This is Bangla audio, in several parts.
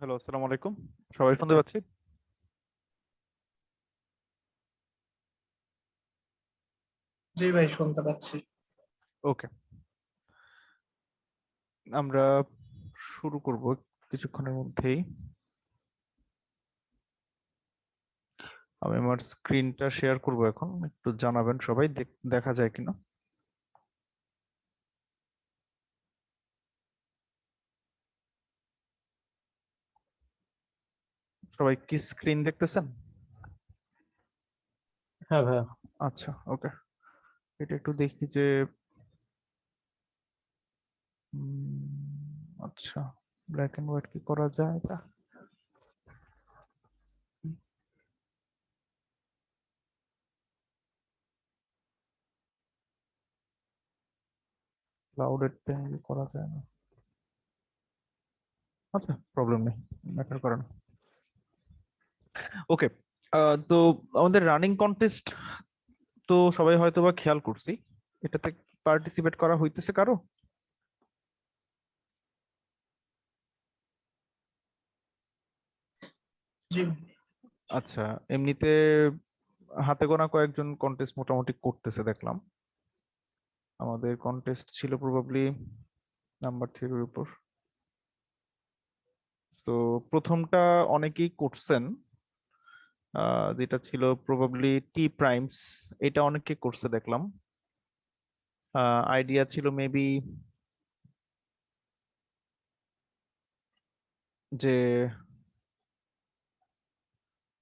হ্যালো, আসসালামু আলাইকুম। সবাই শুনতে পাচ্ছি? জি ভাই, শুনতে পাচ্ছি। ওকে, আমরা শুরু করব কিছুক্ষণের মধ্যেই। আমি আমার স্ক্রিনটা শেয়ার করব এখন, একটু জানাবেন সবাই দেখা যায় কিনা। সবাই কি স্ক্রিন দেখতেছেন? হ্যাঁ ভাইয়া। আচ্ছা, ওকে। এটা একটু দেখি যে আচ্ছা, ব্ল্যাক এন্ড হোয়াইট কি করা যায় এটা? ক্লাউডেড করা যায় না। আচ্ছা, প্রবলেম নেই, ম্যাটার করে না। ওকে, তো আমাদের রানিং কন্টেস্ট তো সবাই হয়তো বা খেয়াল করছি। এটাতে পার্টিসিপেট করা হইতেছে কারো? জি। আচ্ছা, এমনিতে হাতে গোনা কয়েকজন কন্টেস্ট মোটামুটি করতেছে দেখলাম। আমাদের কন্টেস্ট ছিল প্রবাবলি নাম্বার থ্রির উপর। তো প্রথমটা অনেকেই করছেন, যেটা ছিল প্রবাবলি টি প্রাইমস। এটা অনেকে করছে দেখলাম। আইডিয়া ছিল মেবি যে,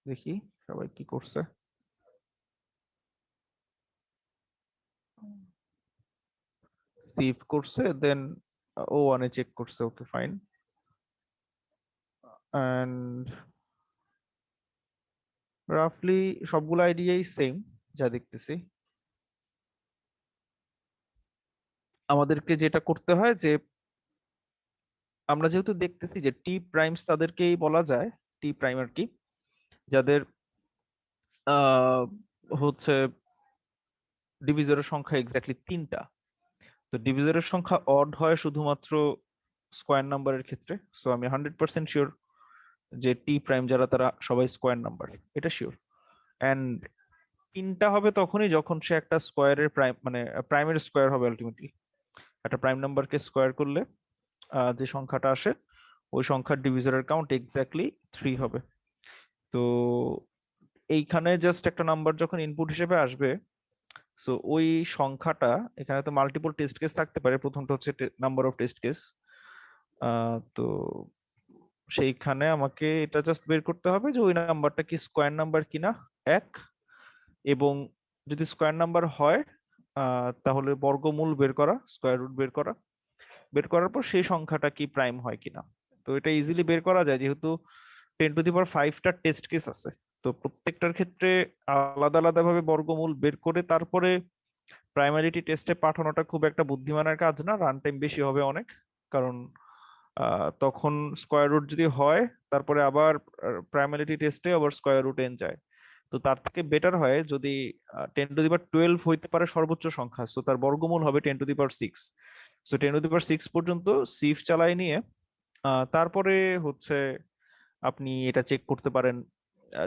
দেখি সবাই কি করছে। সিভ করছে, দেন ও ওয়ানে চেক করছে, ওকে ফাইন। অ্যান্ড রাফলি সবগুলো আইডিয়াই সেম যা দেখতেছি। আমাদেরকে যেটা করতে হয় যে, আমরা যেহেতু দেখতেছি যে টি প্রাইমস তাদেরকেই বলা যায়, টি প্রাইম আর কি, যাদের আহ, হচ্ছে ডিভিজরের সংখ্যা এক্স্যাক্টলি তিনটা। তো ডিভিজরের সংখ্যা অড হয় শুধুমাত্র স্কোয়ার নাম্বারের ক্ষেত্রে। সো আমি 100% শিওর যে টি প্রাইম যারা তারা সবাই স্কোয়ার নাম্বার, এটা শিওর। অ্যান্ড তিনটা হবে তখনই যখন সে একটা স্কোয়ারের প্রাইম, মানে প্রাইমের স্কোয়ার হবে আলটিমেটলি। একটা প্রাইম নাম্বারকে স্কোয়ার করলে যে সংখ্যাটা আসে, ওই সংখ্যার ডিভিজরের কাউন্ট এক্স্যাক্টলি 3 হবে। তো এইখানে জাস্ট একটা নাম্বার যখন ইনপুট হিসেবে আসবে, সো ওই সংখ্যাটা, এখানে তো মাল্টিপল টেস্ট কেস থাকতে পারে, প্রথমটা হচ্ছে নাম্বার অফ টেস্ট কেস। তো সেইখানে আমাকে এটা জাস্ট বের করতে হবে যে ওই নাম্বারটা কি স্কোয়ার নাম্বার কিনা, এক। এবং যদি স্কোয়ার নাম্বার হয়, তাহলে বর্গমূল বের করা, স্কোয়ার রুট বের করা। বের করার পর সেই সংখ্যাটা কি প্রাইম হয় কিনা। তো এটা ইজিলি বের করা যায়, যেহেতু 10⁵ টেস্ট কেস আছে। তো প্রত্যেকটার ক্ষেত্রে আলাদা আলাদা ভাবে বর্গমূল বের করে তারপরে প্রাইমারিটি টেস্টে পাঠানোটা খুব একটা বুদ্ধিমানের কাজ না, রান টাইম বেশি হবে অনেক। কারণ তখন স্কোয়ার রুট যদি হয়, তারপরে আবার প্রাইমারিটি টেস্টে আবার স্কোয়ার রুট এন যায়। তো তার থেকে বেটার হয় যদি 10⁻12 হইতে পারে সর্বোচ্চ সংখ্যা, সো তার বর্গমূল হবে 10⁶। সো 10⁶ পর্যন্ত সিফ চালায় নিয়ে তারপরে হচ্ছে আপনি এটা চেক করতে পারেন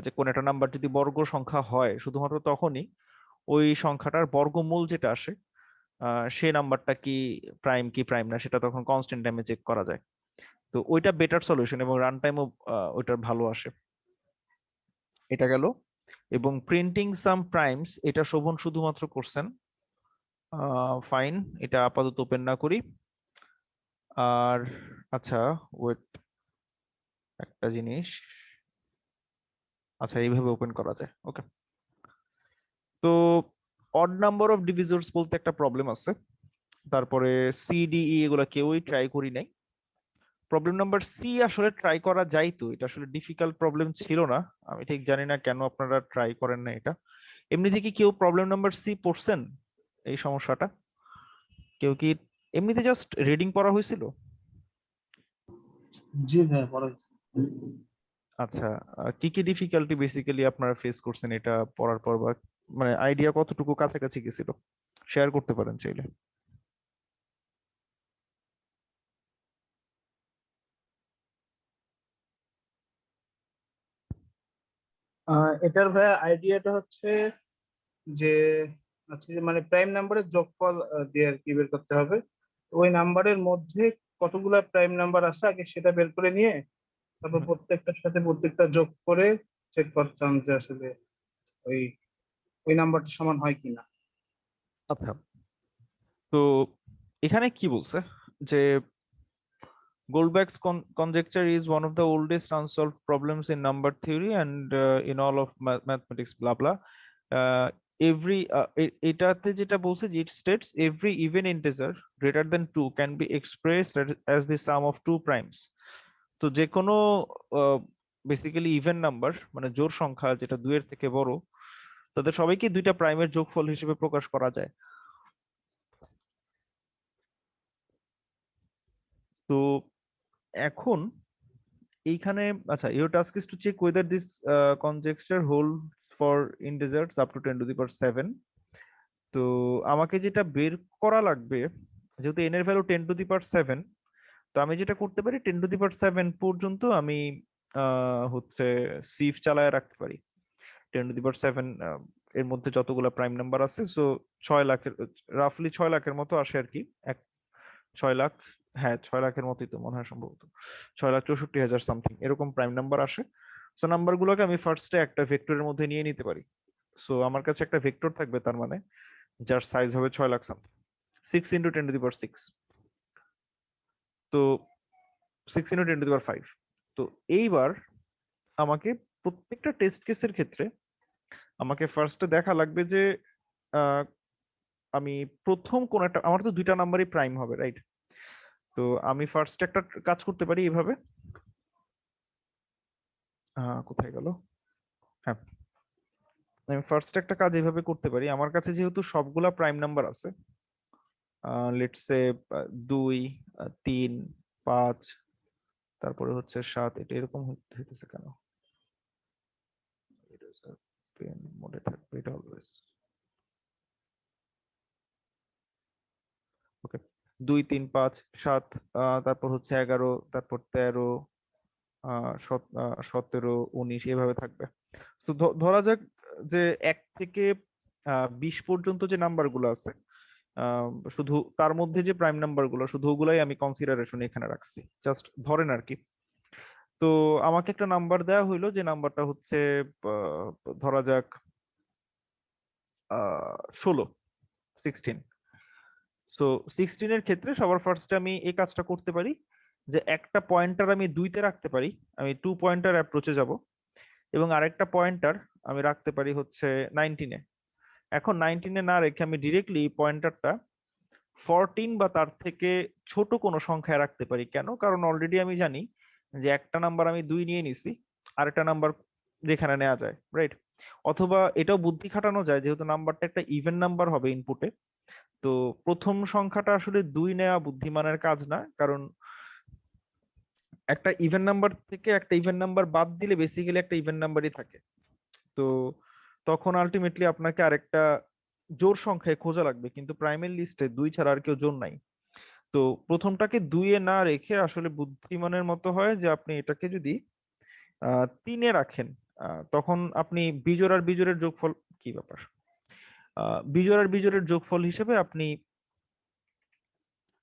যে কোন একটা নাম্বার যদি বর্গ সংখ্যা হয়, শুধুমাত্র তখনই ওই সংখ্যাটার বর্গমূল যেটা আসে, সেই নাম্বারটা কি প্রাইম না, সেটা তখন কনস্ট্যান্ট টাইমে চেক করা যায়। তো ওইটা বেটার সলিউশন এবং রান টাইমও ওইটার ভালো আসে। এটা গেল। এবং প্রিন্টিং সাম প্রাইমস, এটা শোভন শুধুমাত্র করছেন। ফাইন, এটা আপাতত ওপেন না করি। আর আচ্ছা, ওয়েট, একটা জিনিস। আচ্ছা, এইভাবে ওপেন করা যায়, ওকে। তো অড নাম্বার অফ ডিভিজর্স বলতে একটা প্রবলেম আছে। তারপরে সিডিই এগুলো কেউই ট্রাই করি নাই। প্রবলেম নাম্বার সি আসলে ট্রাই করা যাইতো, এটা আসলে ডিফিকাল্ট প্রবলেম ছিল না। আমি ঠিক জানি না কেন আপনারা ট্রাই করেন না এটা। এমনিতে কি কেউ প্রবলেম নাম্বার সি পড়ছেন, এই সমস্যাটা? কেউ কি এমনিতে জাস্ট রিডিং পড়া হয়েছিল? জি ভাইয়া, বলা হয়েছে। আচ্ছা, কি কি ডিফিকাল্টি বেসিক্যালি আপনারা ফেস করছেন এটা পড়ার পর, বা মানে আইডিয়া কতটুকু কাছাকাছি গেছিল, শেয়ার করতে পারেন চাইলে। এটার ভাইয়া আইডিয়াটা হচ্ছে যে আচ্ছা যে মানে প্রাইম নাম্বারের যোগফল দিয়ে আর কি বের করতে হবে। তো ওই নাম্বারের মধ্যে কতগুলা প্রাইম নাম্বার আছে আগে সেটা বের করে নিয়ে তারপর প্রত্যেকটার সাথে প্রত্যেকটা যোগ করে চেক করতাম যে আসলে ওই ওই নাম্বারটা সমান হয় কিনা। আচ্ছা, তো এখানে কি বলছে যে Goldbach's conjecture is one of the oldest unsolved problems in number theory and in all of mathematics, blah blah. এটাতে যেটা বলছে যে it states every even integer greater than 2 can be expressed as the sum of two primes. তো যে কোনো বেসিক্যালি ইভেন নাম্বার মানে জোড় সংখ্যা যেটা 2 এর থেকে বড় তাদের সবাইকে দুইটা প্রাইমের যোগফল হিসেবে প্রকাশ করা যায়। তো এখন এইখানে আচ্ছা, your task is to check whether this conjecture holds for integers up to 10 to the power 7. তো আমাকে যেটা বের করা লাগবে, যেহেতু n এর ভ্যালু 10 to the power 7, তো আমি যেটা করতে পারি 10 to the power 7 পর্যন্ত আমি হচ্ছে সিফ চালায় রাখতে পারি। 10 to the power 7 এর মধ্যে যতগুলো প্রাইম নাম্বার আছে, সো 6 লাখের রাফলি 6 লাখের মতো আসে আর কি। 6 লাখ, হ্যাঁ 6 লাখের মতোই তো মনে হয় সম্ভবত, 6,64,000 সামথিং এরকম প্রাইম নাম্বার আসে। সো নাম্বার গুলোকে আমি ফার্স্টে একটা ভেক্টরের মধ্যে নিয়ে নিতে পারি। সো আমার কাছে একটা ভেক্টর থাকবে, তার মানে যার সাইজ হবে 6 lakh something, 6 into 10 to the power 6, তো 6 ইন্টু 10 টু দি পাওয়ার 5। তো এইবার আমাকে প্রত্যেকটা টেস্ট কেসের ক্ষেত্রে আমাকে ফার্স্টে দেখা লাগবে যে আহ, আমি প্রথম কোন একটা, আমার তো দুইটা নাম্বারই প্রাইম হবে, রাইট? তো আমি ফার্স্ট একটা কাজ করতে পারি এইভাবে, কোথায় গেল, হ্যাঁ, আমি ফার্স্ট একটা কাজ এইভাবে করতে পারি। আমার কাছে যেহেতু সবগুলা প্রাইম নাম্বার আছে, লেটস সে 2, 3, 5, তারপরে হচ্ছে 7, এটা এরকম হইতেছে কেন? পেন মোডে থাকবে এটা অলওয়েজ। ওকে, 2, 3, 5, 7, তারপর হচ্ছে 11, তারপর 13, 17, 19 এভাবে থাকবে। তো ধরা যাক যে 1 থেকে 20 পর্যন্ত যে নাম্বার গুলো আছে, আহ, শুধু তার মধ্যে যে প্রাইম নাম্বার গুলো শুধু ওগুলাই আমি কনসিডারেশন এখানে রাখছি, জাস্ট ধরেন আর কি। তো আমাকে একটা নাম্বার দেওয়া হইলো, যে নাম্বারটা হচ্ছে আহ, ধরা যাক 16, 16। সো 16 এর ক্ষেত্রে সবার ফার্স্টে আমি এই কাজটা করতে পারি যে একটা পয়েন্টার আমি 2-তে রাখতে পারি, আমি 2 পয়েন্টার অ্যাপ্রোচে যাব, এবং আরেকটা পয়েন্টার আমি রাখতে পারি হচ্ছে 19-এ। এখন 19-এ না রেখে আমি ডিরেক্টলি পয়েন্টারটা 14 বা তার থেকে ছোট কোনো সংখ্যায় রাখতে পারি। কেন? কারণ অলরেডি আমি জানি যে একটা নাম্বার আমি 2 নিয়ে নিছি, আরেকটা নাম্বার যেখানে নেওয়া যায়, রাইট? অথবা এটাও বুদ্ধি খাটানো যায়, যেহেতু নাম্বারটা একটা ইভেন নাম্বার হবে ইনপুটে, তো প্রথম সংখ্যাটা আসলে 2 নেওয়া বুদ্ধিমানের কাজ না, কারণ একটা ইভেন নাম্বার থেকে একটা ইভেন নাম্বার বাদ দিলে বেসিক্যালি একটা ইভেন নাম্বারই থাকে। তো তখন আলটিমেটলি আপনাকে আরেকটা জোড় সংখ্যায় খোঁজা লাগবে, কিন্তু প্রাইমারি লিস্টে 2 ছাড়া আর কেউ জোড় নাই। তো প্রথমটাকে 2-এ না রেখে আসলে বুদ্ধিমানের মতো হয় যে আপনি এটাকে যদি 3-এ রাখেন, তখন আপনি বিজোড় আর বিজোড়ের যোগফল, কি ব্যাপার, বিজোড় আর বিজোড়ের যোগফল হিসেবে আপনি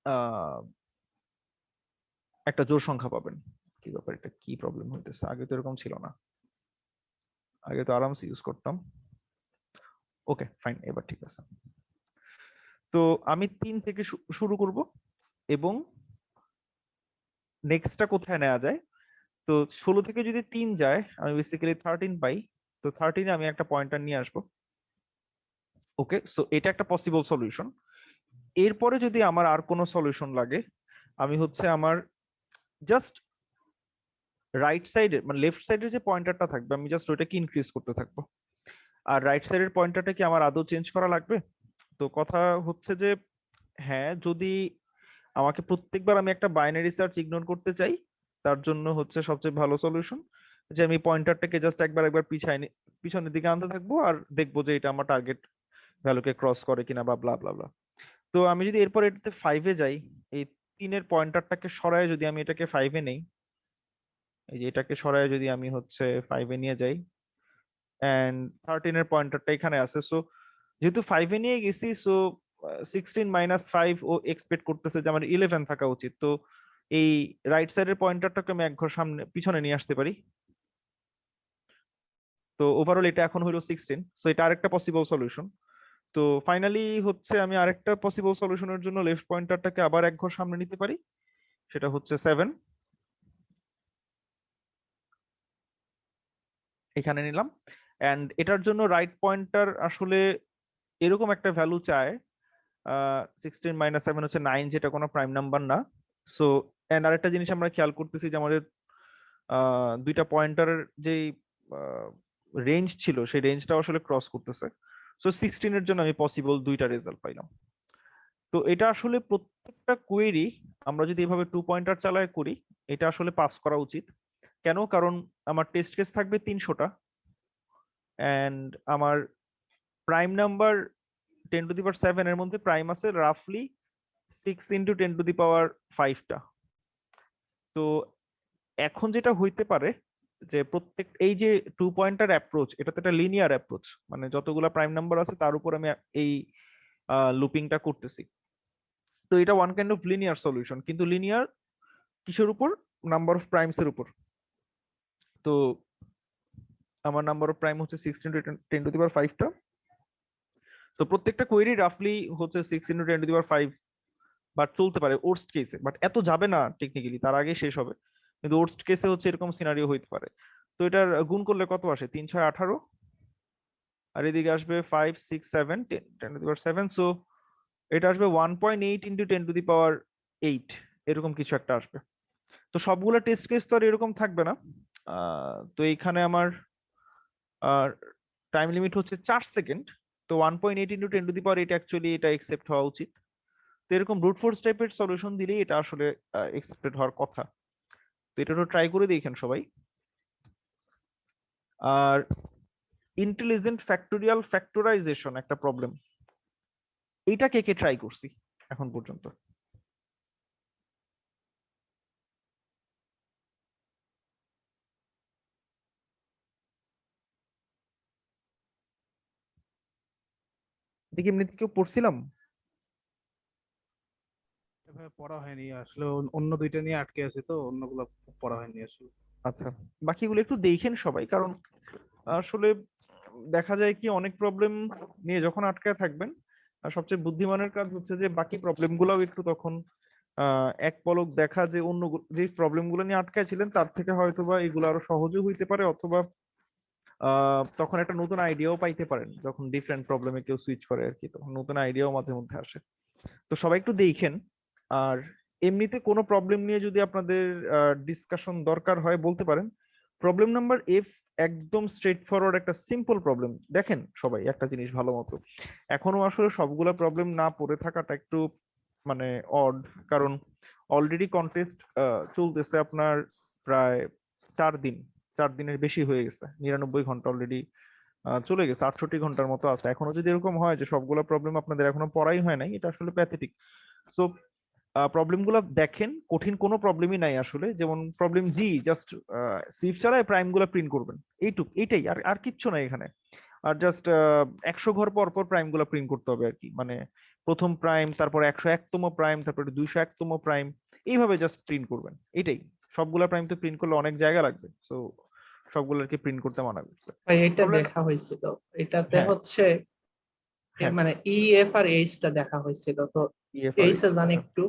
আহ একটা জোড় সংখ্যা পাবেন। কি ব্যাপার, এটা কি প্রবলেম হইতেছে? আগে তো এরকম ছিল না, আগে তো আরামসে ইউজ করতাম। ওকে ফাইন, এবার ঠিক আছে। তো আমি 3 থেকে শুরু করব, এবং নেক্সটটা কোথায় নেওয়া যায়? তো 16 থেকে যদি 3 যায় আমি বেসিক্যালি 13 পাই। তো 13-এ আমি একটা পয়েন্টার নিয়ে আসবো। ওকে, সো এটা একটা পসিবল সলিউশন। এরপরে যদি আমার আর কোনো সলিউশন লাগে, আমি হচ্ছে আমার জাস্ট রাইট সাইডে মানে লেফট সাইডের যে পয়েন্টারটা থাকবে আমি জাস্ট ওইটাকে ইনক্রিজ করতে থাকবো। আর রাইট সাইডের পয়েন্টারটা কি আমার আদৌ চেঞ্জ করা লাগবে? তো কথা হচ্ছে যে হ্যাঁ, যদি আমাকে প্রত্যেকবার আমি একটা বাইনারি সার্চ ইগনোর করতে চাই, তার জন্য হচ্ছে সবচেয়ে ভালো সলিউশন যে আমি পয়েন্টারটাকে জাস্ট একবার একবার পিছনের দিকে আনতে থাকবো, আর দেখবো যে এটা আমার টার্গেট ভ্যালুকে ক্রস করে কিনা বা ব্লা ব্লা ব্লা। তো আমি যদি এরপর এটাতে 5-এ যাই, এই 3-এর পয়েন্টারটাকে সরায় যদি আমি এটাকে 5-এ নেই, এই যে এটাকে সরায় যদি আমি হচ্ছে 5-এ নিয়ে যাই, এন্ড 13 এর পয়েন্টারটা এখানে আছে। সো যেহেতু 5 এ নিয়ে গেছি, সো 16 মাইনাস 5 ও এক্সপেক্ট করতেছে যে আমার 11 থাকা উচিত। তো এই রাইট সাইডের পয়েন্টারটাকে আমি এক ঘর সামনে পিছনে নিয়ে আসতে পারি। তো ওভারঅল এটা এখন হলো 16। সো এটা আরেকটা পসিবল সলিউশন। তো ফাইনালি হচ্ছে আমি আরেকটা পসিবল সলিউশনের জন্য লেফট পয়েন্টারটাকে আবার এক ঘর সামনে নিতে পারি, সেটা হচ্ছে 7। এখানে নিলাম। এন্ড এটার জন্য রাইট পয়েন্টার আসলে এরকম একটা ভ্যালু চায়। 16 মাইনাস 7 হচ্ছে 9, যেটা কোনো প্রাইম নাম্বার না। সো এন্ড আরেকটা জিনিস আমরা খেয়াল করতেছি যে আমাদের দুইটা পয়েন্টারের যে রেঞ্জ ছিল সেই রেঞ্জটা আসলে ক্রস করতেছে। সো 16 এর জন্য আমি পসিবল দুইটা রেজাল্ট পাইলাম। তো এটা আসলে প্রত্যেকটা কোয়েরি আমরা যদি এভাবে 2 পয়েন্টার চালায় করি, এটা আসলে পাস করা উচিত। কেন? কারণ আমার টেস্ট কেস থাকবে 300টা, এন্ড আমার প্রাইম নাম্বার 10⁻7 এর মধ্যে প্রাইম আছে রাফলি 6 ইন্টু 10⁻5টা। তো এখন যেটা হইতে পারে যে প্রত্যেক এই যে 2 পয়েন্টার অ্যাপ্রোচ, এটা তো একটা লিনিয়ার অ্যাপ্রোচ, মানে যতগুলা প্রাইম নাম্বার আছে তার উপর আমি এই লুপিংটা করতেছি। তো এটা one kind of linear solution, কিন্তু লিনিয়ার কিসের উপর? নাম্বার অফ প্রাইমস এর উপর। তো আমার নাম্বার অফ প্রাইম হচ্ছে 6 ইন্টু 10⁻5টা। তো প্রত্যেকটা কোয়েরি রাফলি হচ্ছে 6 ইন্টু 10⁻5, বাট চলতে পারে ওর্স্ট কেসে, বাট এত যাবে না টেকনিক্যালি, তার আগে শেষ হবে। কিন্তু ওর্স্ট কেসে হচ্ছে এরকম সিনারিও হইতে পারে। তো এটার গুণ করলে কত আসে? 3 6 18, আর এদিকে আসবে 5 6 7 10⁻7। সো এটা আসবে 1.8 ইন্টু 10⁻8, এরকম কিছু একটা আসবে। তো সবগুলো টেস্ট কেস তো আর এরকম থাকবে না। তো এইখানে আমার টাইম লিমিট হচ্ছে 4 সেকেন্ড। তো 1.8 ইন্টু 10⁻8 অ্যাকচুয়ালি এটা একসেপ্ট হওয়া উচিত। তো এরকম ব্রুট ফোর্স টাইপের সলিউশন দিলেই এটা আসলে এক্সপেক্টেড হওয়ার কথা। তো এটা তো ট্রাই করে দেখেন সবাই। আর ইন্টেলিজেন্ট ফ্যাক্টোরিয়াল ফ্যাক্টরাইজেশন একটা প্রবলেম, এইটা কে কে ট্রাই করছি এখন পর্যন্ত? এটা কি এমনিতে কেউ পড়ছিলাম? এভাবে পড়া হয়নি আসলে, অন্য দুইটা নিয়ে আটকে আছে তো, অন্যগুলো পড়া হয়নি আসলে। আচ্ছা, বাকিগুলো একটু দেখেন সবাই, কারণ আসলে দেখা যায় কি অনেক প্রবলেম নিয়ে যখন আটকায় থাকবেন, আর সবচেয়ে বুদ্ধিমানের কাজ হচ্ছে যে বাকি প্রবলেম গুলাও একটু তখন এক পলক দেখা, যে অন্য যে প্রবলেম গুলো নিয়ে আটকায় ছিলেন তার থেকে হয়তোবা এগুলো আরো সহজও হইতে পারে, অথবা তখন একটা নতুন আইডিয়াও পাইতে পারেন। যখন ডিফারেন্ট প্রবলেমে কেউ সুইচ করে আর কি, তখন নতুন আইডিয়াও মাঝে মধ্যে আসে। তো সবাই একটু দেখেন। আর এমনিতে কোনো প্রবলেম নিয়ে যদি আপনাদের ডিসকাশন দরকার হয় বলতে পারেন। প্রবলেম নাম্বার এফ একদম স্ট্রেট ফরওয়ার্ড একটা সিম্পল প্রবলেম। দেখেন সবাই একটা জিনিস ভালো মতো, এখনো আসলে সবগুলা প্রবলেম না পড়ে থাকাটা একটু মানে অড, কারণ অলরেডি কন্টেস্ট চলতেছে আপনার প্রায় 4 দিন, 4 দিনের বেশি হয়ে গেছে। 99 ঘন্টা অলরেডি চলে গেছে, 68 ঘন্টার মতো আছে। এখনো যদি এরকম হয় যে সবগুলো প্রবলেম আপনাদের এখনো পড়াই হয় নাই, এটা আসলে প্যাথেটিক। সো প্রবলেম গুলো দেখেন, কঠিন কোনো প্রবলেমই নাই আসলে। যেমন প্রবলেম জি, জাস্ট সিফ ছাড়াই প্রাইম গুলো প্রিন্ট করবেন, এইটুক, এইটাই, আর আর কিচ্ছু নাই এখানে। আর জাস্ট 100 ঘর পর পর প্রাইম গুলো প্রিন্ট করতে হবে আর কি, মানে প্রথম প্রাইম, তারপর 101তম প্রাইম, তারপরে 201তম প্রাইম, এইভাবে জাস্ট প্রিন্ট করবেন, এইটাই। সবগুলা প্রাইম তো প্রিন্ট করলে অনেক জায়গা লাগবে, সো সবগুলো আর কি প্রিন্ট করতে মানা করছে। ভাই এটা প্রবলেম, দেখা হয়েছিল, এটাতে হ্যাঁ হচ্ছে হ্যাঁ, মানে ইএফ আর এইচ টা দেখা হয়েছিল তো। এইচ এ জানি একটু,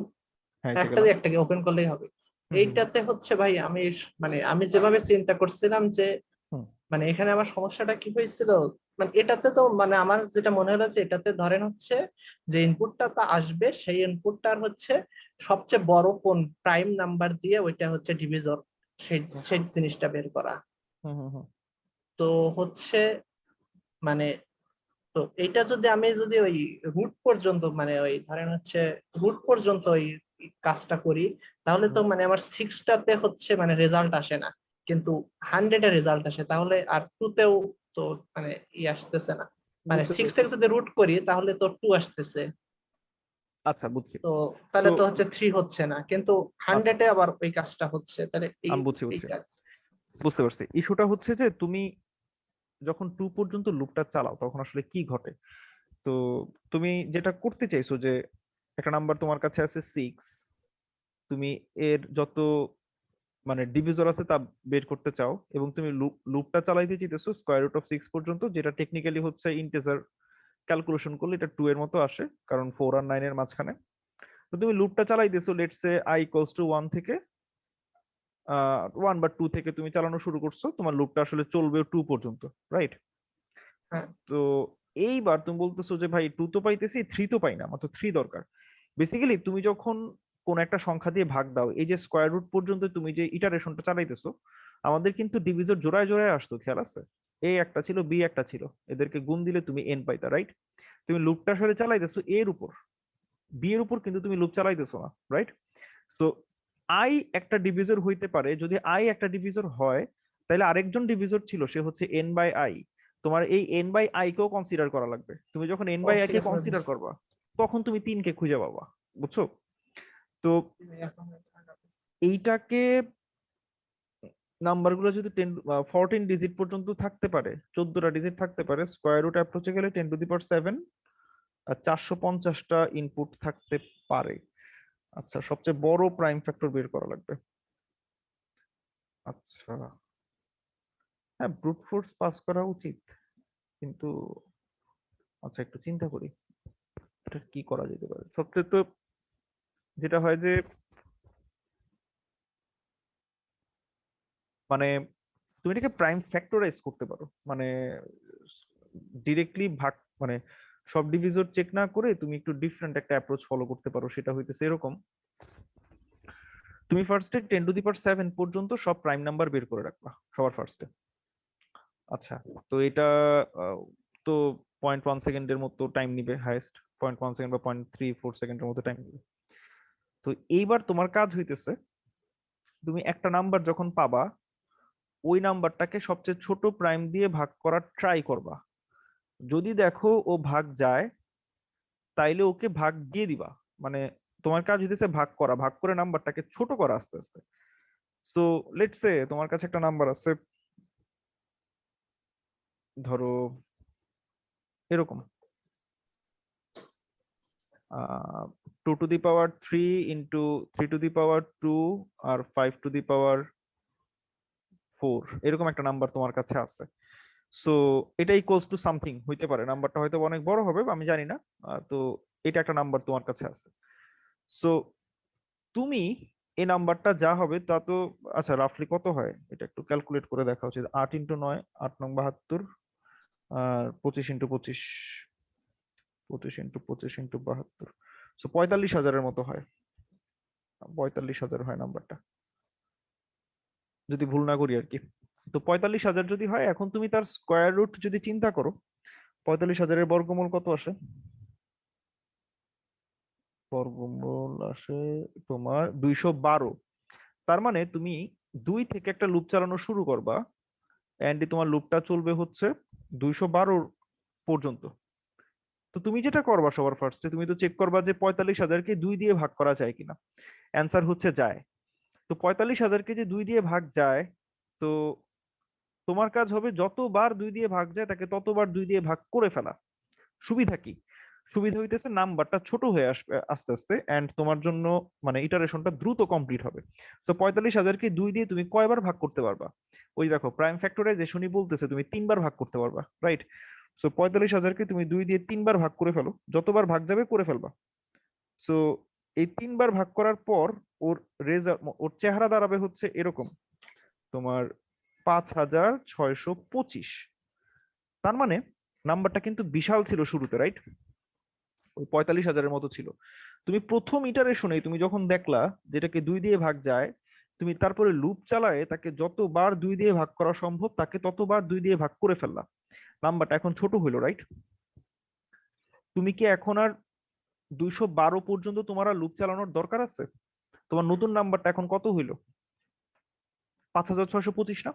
হ্যাঁ এটা একটা গেলাম। দিয়ে একটাকে ওপেন করলেই হবে। হুম হুম এইটাতে হচ্ছে ভাই আমি মানে আমি যেভাবে চিন্তা করছিলাম যে হুম মানে এখানে আমার সমস্যাটা কি হয়েছিল, মানে এটাতে তো মানে আমার যেটা মনে হলো যে এটাতে ধরেন হচ্ছে যে ইনপুটটা তো আসবে, সেই ইনপুটটার হচ্ছে সবচেয়ে বড় কোন প্রাইম নাম্বার দিয়ে ওইটা হচ্ছে ডিভিজর, সেই সেই জিনিসটা বের করা। হুম হুম হুম। তো হচ্ছে মানে তো এইটা যদি আমি যদি ওই রুট পর্যন্ত মানে ওই ধরেন হচ্ছে রুট পর্যন্ত ওই কাজটা করি, তাহলে তো মানে আমার সিক্সটাতে হচ্ছে মানে রেজাল্ট আসে না, কিন্তু 100-এ রেজাল্ট আসে। তাহলে আর টুতেও তো মানে ই আসতেছে না, মানে বুঝতে 6 পেরেছি। এর যদি রুট করি তাহলে তো 2 আসতেছে। আচ্ছা বুঝছি। তো তো তাহলে তো হচ্ছে 3 হচ্ছে না, কিন্তু আচ্ছা, 100-এ আবার ওই কাজটা হচ্ছে, তাহলে এই আমি বুঝছি বুঝছি, এইটা। বুঝতে পারছি। ইস্যুটা হচ্ছে যে তুমি যখন 2 পর্যন্ত লুপটা চালাও তখন আসলে কি ঘটে। তো তুমি যেটা করতে চাইছো যে একটা নাম্বার তোমার কাছে আছে 6, তুমি এর যত মানে ডিভিজর আছে তা বের করতে চাও এবং তুমি লুপটা চালাইতে চাইতেছো স্কয়ার রুট অফ 6 পর্যন্ত, যেটা টেকনিক্যালি হচ্ছে ইন্টিজার ক্যালকুলেশন করলে এটা 2 এর মতো আসে, কারণ 4 আর 9 এর মাঝখানে। তো তুমি লুপটা চালাইতেছো let's say i equals to 1 থেকে 1 বা 2 থেকে তুমি চালানো শুরু করছো, তোমার লুপটা আসলে চলবে 2 পর্যন্ত, রাইট? হ্যাঁ। তো এইবার তুমি বলতেছো যে ভাই 2 তো পাইতেছি, 3 তো পাই না, আমার তো 3 দরকার। বেসিক্যালি তুমি যখন কোন একটা সংখ্যা দিয়ে ভাগ দাও, এই যে স্কয়ার রুট পর্যন্ত তুমি যে ইটারেশনটা চালাইতেছো, আমাদের কিন্তু ডিভিজর জোড়ায় জোড়ায় আসতো, খেয়াল আছে? এ একটা ছিল, বি একটা ছিল, এদেরকে গুণ দিলে তুমি এন পাইতা, রাইট? তুমি লুপটা আসলে চালাইতেছো এর উপর, বি এর উপর কিন্তু তুমি লুপ চালাইতেছো না, রাইট? সো আই একটা ডিভিজর হইতে পারে, যদি আই একটা ডিভিজর হয় তাহলে আরেকজন ডিভিজর ছিল, সে হচ্ছে এন বাই আই। তোমার এই এন বাই আই কেও কনসিডার করা লাগবে। তুমি যখন এন বাই আই ঠিক কে আছে, কনসিডার করবা তখন তুমি 3 কে খুঁজে পাবা, বুঝছো? তো এইটাকে নাম্বারগুলো যদি 14 ডিজিট পর্যন্ত থাকতে পারে, 14টা ডিজিট থাকতে পারে, স্কয়ার রুট অ্যাপ্রোচে গেলে 10⁻7 আর 450টা ইনপুট থাকতে পারে। আচ্ছা, সবচেয়ে বড় প্রাইম ফ্যাক্টর বের করা লাগবে। আচ্ছা, হ্যাঁ, ব্রুট ফোর্স পাস করা উচিত, কিন্তু আচ্ছা একটু চিন্তা করি এটা কি করা যেতে পারে। সবচেয়ে তো যেটা হয় যে মানে তুমি এটাকে প্রাইম ফ্যাক্টরাইজ করতে পারো, মানে ডিরেক্টলি ভাগ, মানে সব ডিভিজর চেক না করে তুমি একটু ডিফারেন্ট একটা অ্যাপ্রোচ ফলো করতে পারো। সেটা হইতেছে এরকম, তুমি ফার্স্টে 10⁻7 পর্যন্ত সব প্রাইম নাম্বার বের করে রাখবা সবার ফার্স্টে। আচ্ছা, তো এটা তো 0.1 সেকেন্ডের মতো টাইম নিবে, হাইয়েস্ট 0.1 সেকেন্ড বা 0.34 সেকেন্ডের মতো টাইম নিবে। তো এইবার তোমার কাজ হইতেছে, তুমি একটা নাম্বার যখন পাবা ওই নাম্বারটাকে সবচেয়ে ছোট প্রাইম দিয়ে ভাগ করার ট্রাই করবা। যদি দেখো ও ভাগ যায় তাইলে ওকে ভাগ দিয়ে দিবা, মানে তোমার কাজ হইতেছে ভাগ করা, ভাগ করে নাম্বারটাকে ছোট করা আস্তে আস্তে। সো লেটস সে তোমার কাছে একটা নাম্বার আছে, ধরো এরকম 2⁻3 ইন্টু 3⁻2 আর 5⁻4, এরকম একটা নাম্বার তোমার কাছে আছে। সো এটা ইকুয়ালস টু সামথিং হইতে পারে, নাম্বারটা হয়তো অনেক বড় হবে আমি জানি না। তো এটা একটা নাম্বার তোমার কাছে আছে। সো তুমি এই নাম্বারটা যা হবে তা তো, আচ্ছা রাফলি কত হয় এটা একটু ক্যালকুলেট করে দেখা উচিত। 8 × 9 8×9 72, আর 25 × 25 25 × 25 × 72, সো 45,000-এর মতো হয়। 45,000 হয় নাম্বারটা, যদি ভুল না করি আর কি। তো 45,000 যদি হয়, এখন তুমি তার স্কোয়ার রুট যদি চিন্তা করো, 45,000-এর বর্গমূল কত আসে? বর্গমূল আসে তোমার 212। তার মানে তুমি 2 থেকে একটা লুপ চালানো শুরু করবা, এন্ড তোমার লুপটা চলবে হচ্ছে 212 পর্যন্ত। তো তুমি যেটা করবা সবার ফার্স্টে, তুমি তো চেক করবা যে 45,000-কে 2 দিয়ে ভাগ করা যায় কিনা। অ্যান্সার হচ্ছে যায়। তো 45,000-কে যে 2 দিয়ে ভাগ যায়, তো তোমার কাজ হবে যতবার 2 দিয়ে ভাগ যায় তাকে ততবার 2 দিয়ে ভাগ করে ফেলা। সুবিধা কি? সুবিধা হইতেছে নাম্বারটা ছোট হয়ে আসবে আস্তে আস্তে, এন্ড তোমার জন্য মানে ইটারেশনটা দ্রুত কমপ্লিট হবে। তো 45,000-কে 2 দিয়ে তুমি কয়বার ভাগ করতে পারবা? ওই দেখো প্রাইম ফ্যাক্টরাইজেশনই বলতেছে তুমি 3বার ভাগ করতে পারবা, রাইট? সো 45,000-কে তুমি 2 দিয়ে 3বার ভাগ করে ফেলো, যতবার ভাগ যাবে করে ফেলবা। সো এই 3বার ভাগ করার পর ওর রেজাল্ট, ওর চেহারা দাঁড়াবে হচ্ছে এরকম, তোমার 5,625। তার মানে নাম্বারটা কিন্তু বিশাল ছিল শুরুতে, রাইট? ওই 45,000-এর মতো ছিল। তুমি প্রথম ইটারেশনে তুমি যখন দেখলা যেটাকে 2 দিয়ে ভাগ যায়, তুমি তারপরে লুপ চালায় তাকে যতবার 2 দিয়ে ভাগ করা সম্ভব তাকে ততবার 2 দিয়ে ভাগ করে ফেললা। নাম্বারটা এখন ছোট হইলো, রাইট? তুমি কি এখন আর 212 পর্যন্ত তোমার আর লুপ চালানোর দরকার আছে? তোমার নতুন নাম্বারটা এখন কত হইলো? 5,625 না?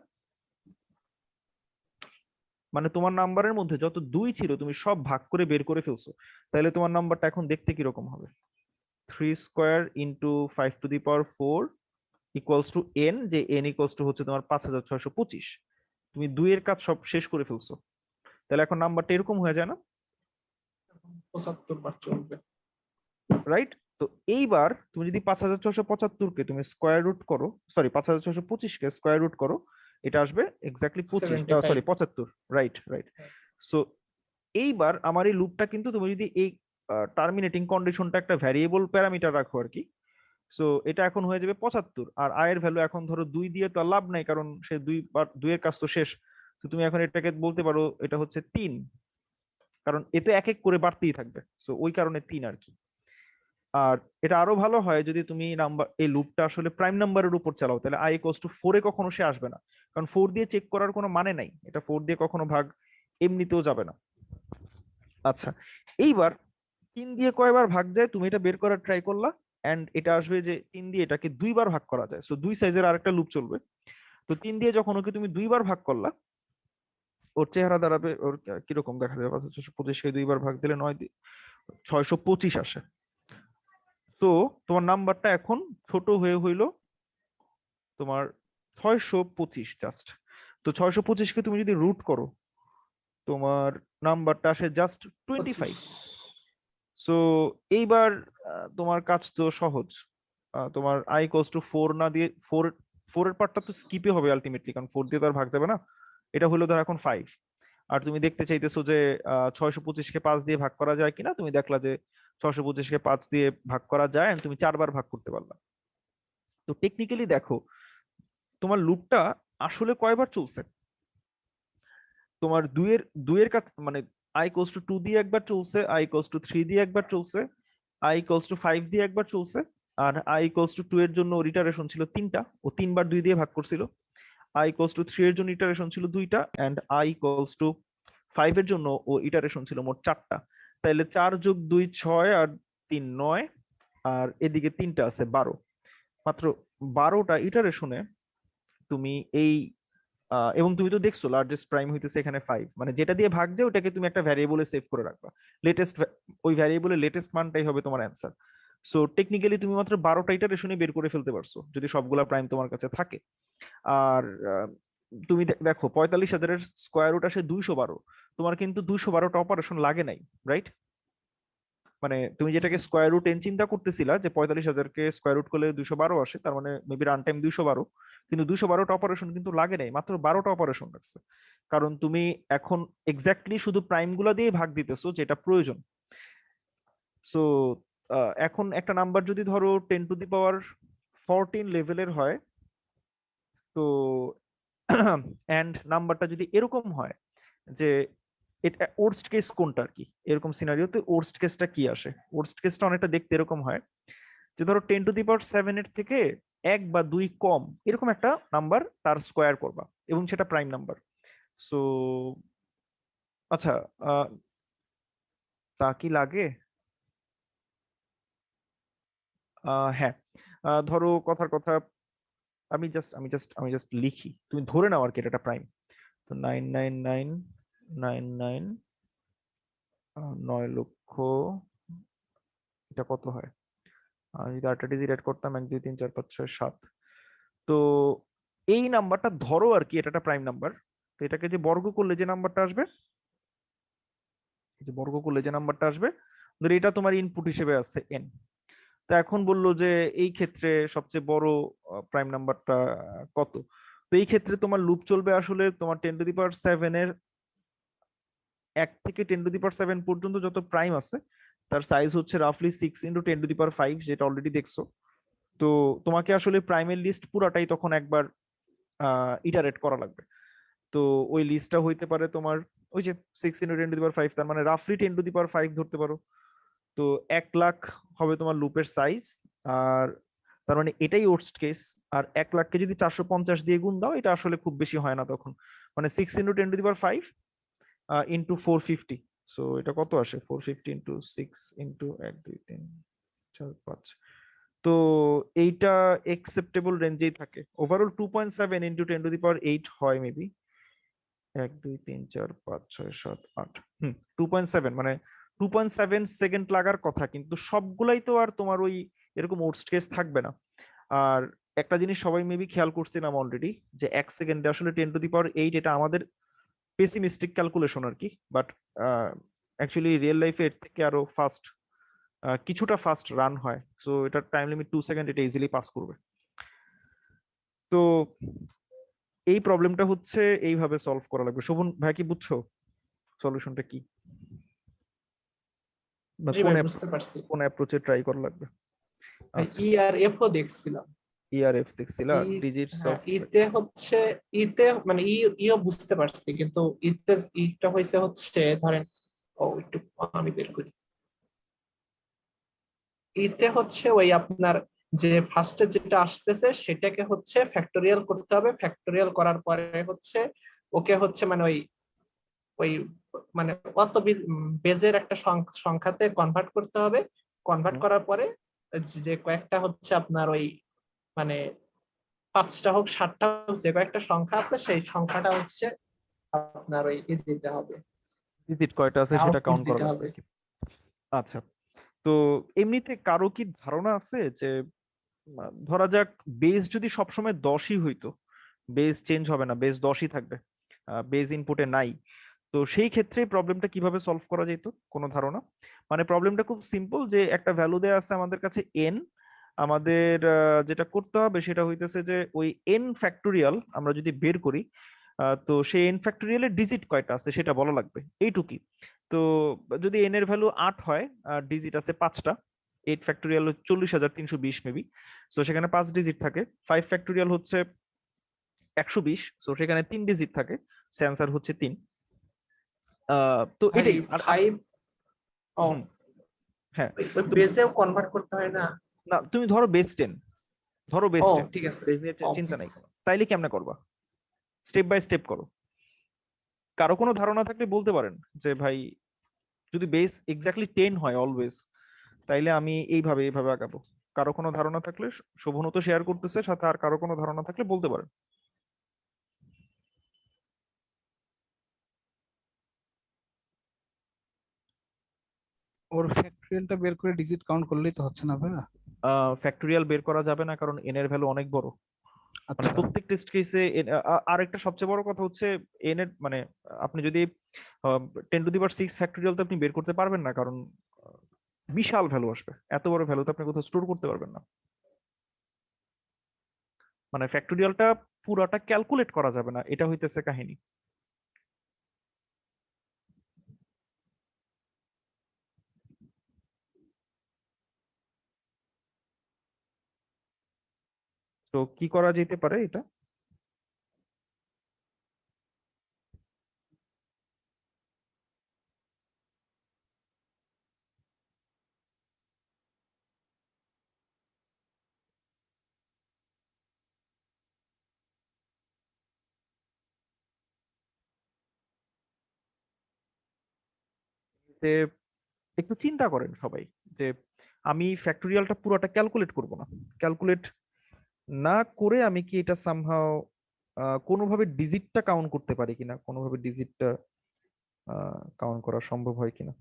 মানে তোমার নাম্বারের মধ্যে যত 2 ছিল তুমি সব ভাগ করে বের করে ফেলছো। তাহলে তোমার নাম্বারটা এখন দেখতে কিরকম হবে? 3 square into 5⁴ equals to n, যে n ইকুয়ালস টু হচ্ছে তোমার 5,625। তুমি 2 এর কাজ সব শেষ করে ফেলছো, তাহলে এখন নাম্বারটা এরকম হয়ে যায় না, 75 বার চলবে। রাইট? তো এইবার তুমি যদি 5675 কে তুমি স্কোয়ার রুট করো, সরি 5625 কে স্কোয়ার রুট করো, এটা আসবে exactly 25, 75 sorry 75, right right. So এইবার আমার এই লুপটা কিন্তু তুমি যদি এই টার্মিনেটিং কন্ডিশনটা একটা ভ্যারিয়েবল প্যারামিটার রাখো আর কি, সো এটা এখন হয়ে যাবে 75, আর আয়ের ভ্যালু এখন ধরো 2 দিয়ে তো আর লাভ নাই, কারণ সে 2 এর কাজ তো শেষ। তো তুমি এখন এটাকে বলতে পারো এটা হচ্ছে 3, কারণ এতে এক এক করে বাড়তেই থাকবে, সো ওই কারণে 3 আর কি। আর এটা আরো ভালো হয় যদি তুমি নাম্বার এই লুপটা আসলে প্রাইম নাম্বারের উপর চালাও, তাহলে i ইকুয়ালস টু 4 এ কখনো সে আসবে না, কারণ 4 দিয়ে চেক করার কোনো মানে নাই, এটা 4 দিয়ে কখনো ভাগ এমনিতেও যাবে না। আচ্ছা, এইবার 3 দিয়ে কয়বার ভাগ যায় তুমি এটা বের করার ট্রাই করলা, এন্ড এটা আসবে যে 3 দিয়ে এটাকে 2 বার ভাগ করা যায়, সো 2 সাইজের আরেকটা লুপ চলবে। তো 3 দিয়ে যখন ওকে তুমি 2 বার ভাগ করলা, ওর চেহারা দাঁড়াবে, ওর কিরকম দেখা যাবে, 25 কে 2 বার ভাগ দিলে 9 দিয়ে 625 আসে। তো তোমার নাম্বারটা এখন ছোট হয়ে হইলো তোমার 625 জাস্ট। তো 625 কে তুমি যদি রুট করো, তোমার নাম্বারটা আসে জাস্ট 25। সো এইবার তোমার কাজ তো সহজ, তোমার i ইকুয়ালস টু 4 না দিয়ে 4 এর পার্টটা তো স্কিপে হবে আলটিমেটলি, কারণ 4 দিয়ে তো আর ভাগ যাবে না, এটা হলো ধর এখন 5। আর তুমি দেখতে চাইতেছো যে 625 কে 5 দিয়ে ভাগ করা যায় কিনা, তুমি দেখলা যে 625 কে 5 দিয়ে ভাগ করা যায়, and তুমি 4 বার ভাগ করতে পারলা। তো টেকনিক্যালি দেখো তোমার লুপটা আসলে কয়বার চলছে, তোমার 2 এর কাজ মানে i ইকুয়ালস টু 2 দিয়ে একবার চলছে, i ইকুয়ালস টু 3 দিয়ে একবার চলছে, i ইকুয়ালস টু 5 দিয়ে একবার চলছে, আর i ইকুয়ালস টু 2 এর জন্য ওর ইটারেশন ছিল 3টা, ও 3 বার 2 দিয়ে ভাগ করছিল। i ইকুয়ালস টু 3 এর জন্য ইটারেশন ছিল 2টা, এন্ড i ইকুয়ালস টু 5 এর জন্য ও ইটারেশন ছিল মোট 4টা। তাহলে 4 যোগ 2 6 আর 3 9, আর এদিকে 3টা আছে 12, মাত্র 12টা ইটারেশনে তুমি এই এবং তুমি তো দেখছো লার্জেস্ট প্রাইম হইতেছে এখানে 5, মানে যেটা দিয়ে ভাগ যায় ওটাকে তুমি একটা ভ্যারিয়েবলে সেভ করে রাখবা, লেটেস্ট ওই ভ্যারিয়েবলের লেটেস্ট মানটাই হবে তোমার অ্যান্সার। সো টেকনিক্যালি তুমি মাত্র 12টা ইটারেশনে বের করে ফেলতে পারছো যদি সবগুলা প্রাইম তোমার কাছে থাকে। আর তুমি দেখো 45,000-এর স্কোয়ার রুট আসে 212, তোমার কিন্তু 212টা অপারেশন লাগে নাই, রাইট? মানে তুমি যেটাকে স্কোয়ার রুট এন চিন্তা করতেছিলা যে 45,000-কে স্কোয়ার রুট করলে 212 আসে, তার মানে মেবি রান টাইম 212, কিন্তু 212টা অপারেশন কিন্তু লাগে নাই, মাত্র 12টা অপারেশন লাগছে, কারণ তুমি এখন এক্স্যাক্টলি শুধু প্রাইম গুলা দিয়ে ভাগ দিতেছো যেটা প্রয়োজন। সো এখন একটা নাম্বার যদি ধরো 10⁻14 লেভেলের হয়, তো এন্ড নাম্বারটা যদি এরকম হয় যে এটা ওর্স্ট কেস কোনটা আর কি, এরকম সিনারিওতে ওর্স্ট কেসটা কি আসে, ওর্স্ট কেসটা অনেকটা দেখতে এরকম হয় যে ধরো 10⁻7 এর থেকে 1 বা 2 কম এরকম একটা নাম্বার তার স্কোয়ার করবা, এবং সেটা প্রাইম নাম্বার। সো আচ্ছা, তা কি লাগে? হ্যাঁ, ধরো কথার কথা আমি জাস্ট লিখি, তুমি ধরে নাও আর কি এটা প্রাইম। তো 99999, 9 লক্ষ, এটা কত হয় যদি 8টা ডিজিট অ্যাড করতাম, 1 2 3 4 5 6 7। তো এই নাম্বারটা ধরো আর কি এটা একটা প্রাইম নাম্বার, তো এটাকে যে বর্গ করলে যে নাম্বারটা আসবে, যে বর্গ করলে যে নাম্বারটা আসবে, ধর এটা তোমার ইনপুট হিসেবে আছে n। তো এখন বললো যে এই ক্ষেত্রে সবচেয়ে বড় প্রাইম নাম্বারটা কত, তো এই ক্ষেত্রে তোমার লুপ চলবে আসলে তোমার 10⁻7 এর 1 থেকে 10⁻7 পর্যন্ত যত প্রাইম আছে তার সাইজ হচ্ছে রাফলি 6 × 10⁵, যেটা অলরেডি দেখছো। তো তোমাকে আসলে প্রাইমের লিস্ট পুরাটাই তখন একবার ইটারেট করা লাগবে। তো ওই লিস্টটা হইতে পারে তোমার ওই যে 6 × 10⁵, তার মানে রাফলি 10⁵ ধরতে পারো। তো 1 লাখ হবে তোমার লুপের সাইজ, আর তার মানে এটাই ওর্স্ট কেস। আর 1 লাখকে যদি 450 দিয়ে গুণ দাও, এটা আসলে খুব বেশি হয় না তখন, মানে 6 × 10⁵ ইন্টু 450। সো এটা কত আসে, 450 ইন্টু 6 ইন্টু 1 2 3 4 5। তো এইটা একসেপ্টেবল রেঞ্জেই থাকে। ওভারঅল 2.7 ইন্টু 10⁸ হয় মেবি, 1 2 3 4 5 6 7 8, 2.7, মানে 2.7 সেকেন্ড লাগার কথা, কিন্তু সবগুলাই তো আর তোমার ওই এরকম ওর্স্ট কেস থাকবে না। আর একটা জিনিস সবাই মেবি খেয়াল করছিলাম অলরেডি, যে 1 সেকেন্ডে আসলে 10⁸8 এটা আমাদের পেসিমিস্টিক ক্যালকুলেশন আর কি, বাট অ্যাকচুয়ালি রিয়েল লাইফে এর থেকে আরো ফাস্ট, কিছুটা ফাস্ট রান হয়। সো এটার টাইম লিমিট 2 সেকেন্ড, এটা ইজিলি পাস করবে। তো এই প্রবলেমটা হচ্ছে এইভাবে সলভ করা লাগবে। শোভন ভাই কি বুঝছো সলিউশনটা কি, বা জি ভাই, বুঝতে পারছি। কোন অ্যাপ্রোচে ট্রাই করা লাগবে? আচ্ছা, ই আর এফ ও দেখছিলাম। ইআরএফ দেখছিলা, ই ডিজিটস হ্যাঁ, অফ। ইতে হচ্ছে, ইতে মানে ইও বুঝতে পারছি, কিন্তু ইতে ইটা হচ্ছে ধরেন, ও একটু আমি বের করি। ইতে হচ্ছে ওই আপনার যে ফার্স্টে যেটা আসতেছে সেটাকে হচ্ছে ফ্যাক্টোরিয়াল করতে হবে, ফ্যাক্টোরিয়াল করার পরে হচ্ছে ওকে হচ্ছে মানে ওই ওই মানে অত বেজের একটা সংখ্যাতে কনভার্ট করতে হবে। কনভার্ট করার পরে যে কয়েকটা হচ্ছে আপনার ওই মানে 5টা হোক 7টা হোক যে কয়েকটা সংখ্যা আছে সেই সংখ্যাটা হচ্ছে আপনার ওই দিতে হবে, ডিজিট কয়টা আছে সেটা আউটপুট কাউন্ট করা দিতে লাগবে হবে। আর কি। আচ্ছা, তো এমনিতে কারো কি ধারণা আছে যে ধরা যাক বেস যদি সবসময় 10ই হইতো, বেস চেঞ্জ হবে না, বেস 10ই থাকবে, বেস ইনপুটে নাই, তো সেই ক্ষেত্রে প্রবলেমটা কিভাবে সলভ করা যেত? কোনো ধারণা? মানে প্রবলেমটা খুব সিম্পল, যে একটা ভ্যালু দেয়া আছে আমাদের কাছে n, আমাদের যেটা করতে হবে সেটা হইতেছে যে ওই n ফ্যাক্টোরিয়াল আমরা যদি বের করি, তো সেই n ফ্যাক্টোরিয়ালের ডিজিট কয়টা আছে সেটা বলা লাগবে, এইটুকুই। তো যদি n এর ভ্যালু 8 হয়, ডিজিট আছে 5টা, 8 ফ্যাক্টোরিয়াল 40,320 মেবি, তো সেখানে 5 ডিজিট থাকে। 5 ফ্যাক্টোরিয়াল হচ্ছে 120, তো সেখানে 3 ডিজিট থাকে, অ্যান্সার হচ্ছে 3। তো ভাই এটাই আর 5, ও হুম, হ্যাঁ। ওই তো বেজেও কনভার্ট করতে হয় না? না, তুমি ধরো বেস 10, ধরো বেস ও 10, ঠিক আছে। বেস নিয়ে ও চিন্তা ঠিক নাই আছে। কোনো, তাইলে কেমনে করবা? স্টেপ বাই স্টেপ করো। কারো কোনো ধারণা থাকলে বলতে পারেন যে ভাই যদি বেস এক্স্যাক্টলি 10 হয় অলওয়েজ, তাইলে আমি এইভাবে এইভাবে আগাবো। কারো কোনো ধারণা থাকলে, শোভন তো শেয়ার করতেছে সাথে, আর কারো কোনো ধারণা থাকলে বলতে পারেন। ওর ফ্যাক্টরিয়ালটা বের করে ডিজিট কাউন্ট করলেই তো হচ্ছে না ভাইয়া? ফ্যাক্টোরিয়াল বের করা যাবে না, কারণ n এর ভ্যালু অনেক বড়। মানে আচ্ছা। প্রত্যেক টেস্ট কেসে, আর একটা সবচেয়ে বড় কথা হচ্ছে n এর মানে আপনি যদি 10⁶ ফ্যাক্টোরিয়াল তো আপনি বের করতে পারবেন না, কারণ বিশাল ভ্যালু আসবে, এত বড় ভ্যালু তো আপনি কোথাও স্টোর করতে পারবেন না। মানে ফ্যাক্টোরিয়ালটা পুরাটা ক্যালকুলেট করা যাবে না, এটা হইতেছে কাহিনী। তো কি করা যেতে পারে এটা? যে একটু চিন্তা করেন সবাই, যে আমি ফ্যাক্টোরিয়ালটা পুরোটা ক্যালকুলেট করব না, ক্যালকুলেট না করে আমি কি এটা সামহাও কোনোভাবে ডিজিটটা কাউন্ট করতে পারি কিনা, কোনোভাবে ডিজিটটা কাউন্ট করা সম্ভব হয় কিনা।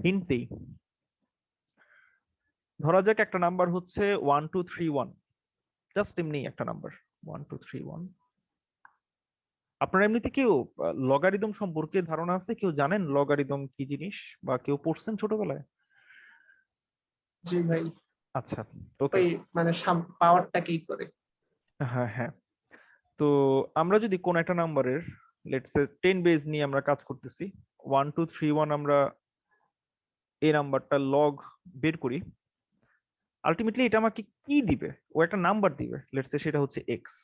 হিন্ট দেই, ধরা যাক একটা নাম্বার হচ্ছে 1231, জাস্ট এমনি একটা নাম্বার 1231। আপনারা এমনিতে কেউ লগারিদম সম্পর্কে ধারণা আছে? কেউ জানেন লগারিদম কি জিনিস, বা কেউ পড়ছেন ছোটবেলায়? জি ভাই, আচ্ছা, ওকে। ওই মানে পাওয়ারটা কি করে? হ্যাঁ হ্যাঁ, তো আমরা যদি কোন একটা নাম্বারের লেটস সে 10 বেস নিয়ে আমরা কাজ করতেছি, 1231 আমরা এই নাম্বারটা লগ বের করি, আলটিমেটলি এটা আমাকে কি দিবে? ও একটা নাম্বার দিবে, লেটস সে সেটা হচ্ছে এক্স।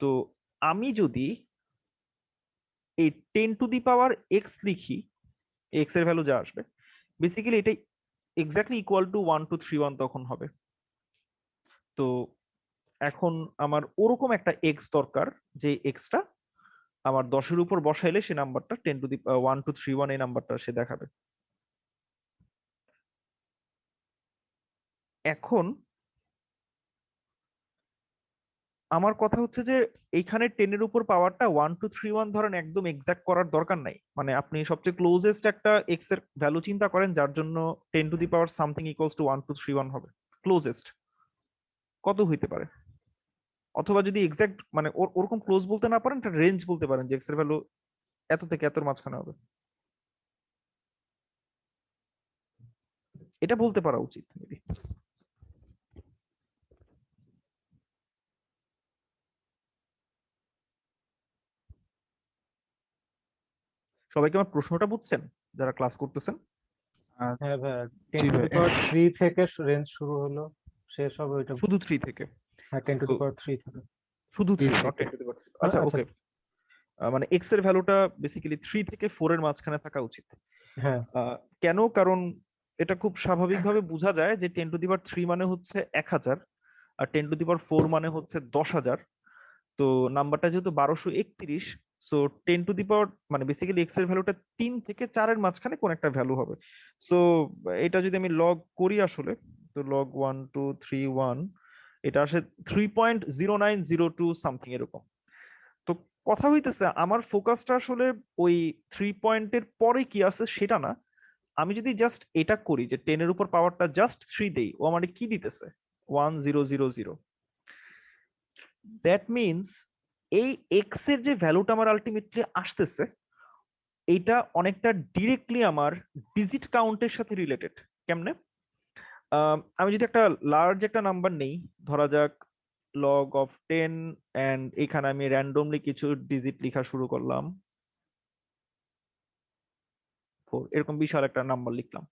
তো আমি যদি এই 10⁻x লিখি, এক্স এর ভ্যালু যা আসবে, বেসিক্যালি এটা এক্স্যাক্টলি ইকুয়াল টু 1231 তখন হবে। তো এখন আমার ওরকম একটা এক্স দরকার, যে এক্সটা আমার 10-এর উপর বসাইলে সে নাম্বারটা 10^1231 এই নাম্বারটা সে দেখাবে। এখন আমার কথা হচ্ছে যে এইখানে 10-এর উপর পাওয়ারটা 1231 ধরেন একদম এক্সাক্ট করার দরকার নাই, মানে আপনি সবচেয়ে ক্লোজেস্ট একটা এক্স এর ভ্যালু চিন্তা করেন যার জন্য 10^পাওয়ার সামথিং ইকুয়ালস টু 1231 হবে, ক্লোজেস্ট কত হইতে পারে? অথবা যদি এক্সাক্ট মানে ওরকম ক্লোজ বলতে না পারেন, একটা রেঞ্জ বলতে পারেন যে এক্স এর ভ্যালু এত থেকে এতর মাঝখানে হবে, এটা বলতে পারা উচিত maybe। সবাইকে আমার প্রশ্নটা বুঝছেন যারা ক্লাস করতেছেন? আর হ্যাঁ ভাইয়া, জি 10^3 ভাই। থেকে রেঞ্জ শুরু হলো, শেষ হবে ওইটা। শুধু 3 থেকে? হ্যাঁ, 10^3 থেকে। শুধু 3 3 নট থেকে। 10^3। আচ্ছা আচ্ছা, ওকে, মানে এক্স এর ভ্যালুটা বেসিক্যালি 3 থেকে 4 এর মাঝখানে থাকা উচিত। হ্যাঁ কেন? কারণ এটা খুব স্বাভাবিকভাবে বোঝা যায় যে 10^3 মানে হচ্ছে 1000 আর 10^4 মানে হচ্ছে 10,000। তো নাম্বারটা যেহেতু 1231, সো 10 মানে বেসিক্যালি এক্স এর ভ্যালুটা 3 থেকে 4 এর মাঝখানে কোন একটা ভ্যালু হবে। সো এটা যদি আমি লগ করি আসলে, তো লগ 1231 এটা আসে 3.0902 সামথিং এরকম। তো কথা হইতেছে আমার ফোকাসটা আসলে ওই 3 পয়েন্টের পরে কি আছে সেটা না, আমি যদি জাস্ট এটা করি যে 10-এর উপর পাওয়ারটা জাস্ট 3 দেই, ও আমাকে কি দিতেছে? 1000। দ্যাট মিনস এই এক্স এর যে ভ্যালুটা আমার আলটিমেটলি আসতেছে, এইটা অনেকটা ডিরেক্টলি আমার ডিজিট কাউন্টের সাথে রিলেটেড। কেমনে? আমি যদি একটা লার্জ একটা নাম্বার নেই, ধরা যাক লগ অফ 10, এন্ড এখানে আমি র্যান্ডমলি কিছু ডিজিট লেখা শুরু করলাম, 4 এরকম বিশাল একটা নাম্বার লিখলাম।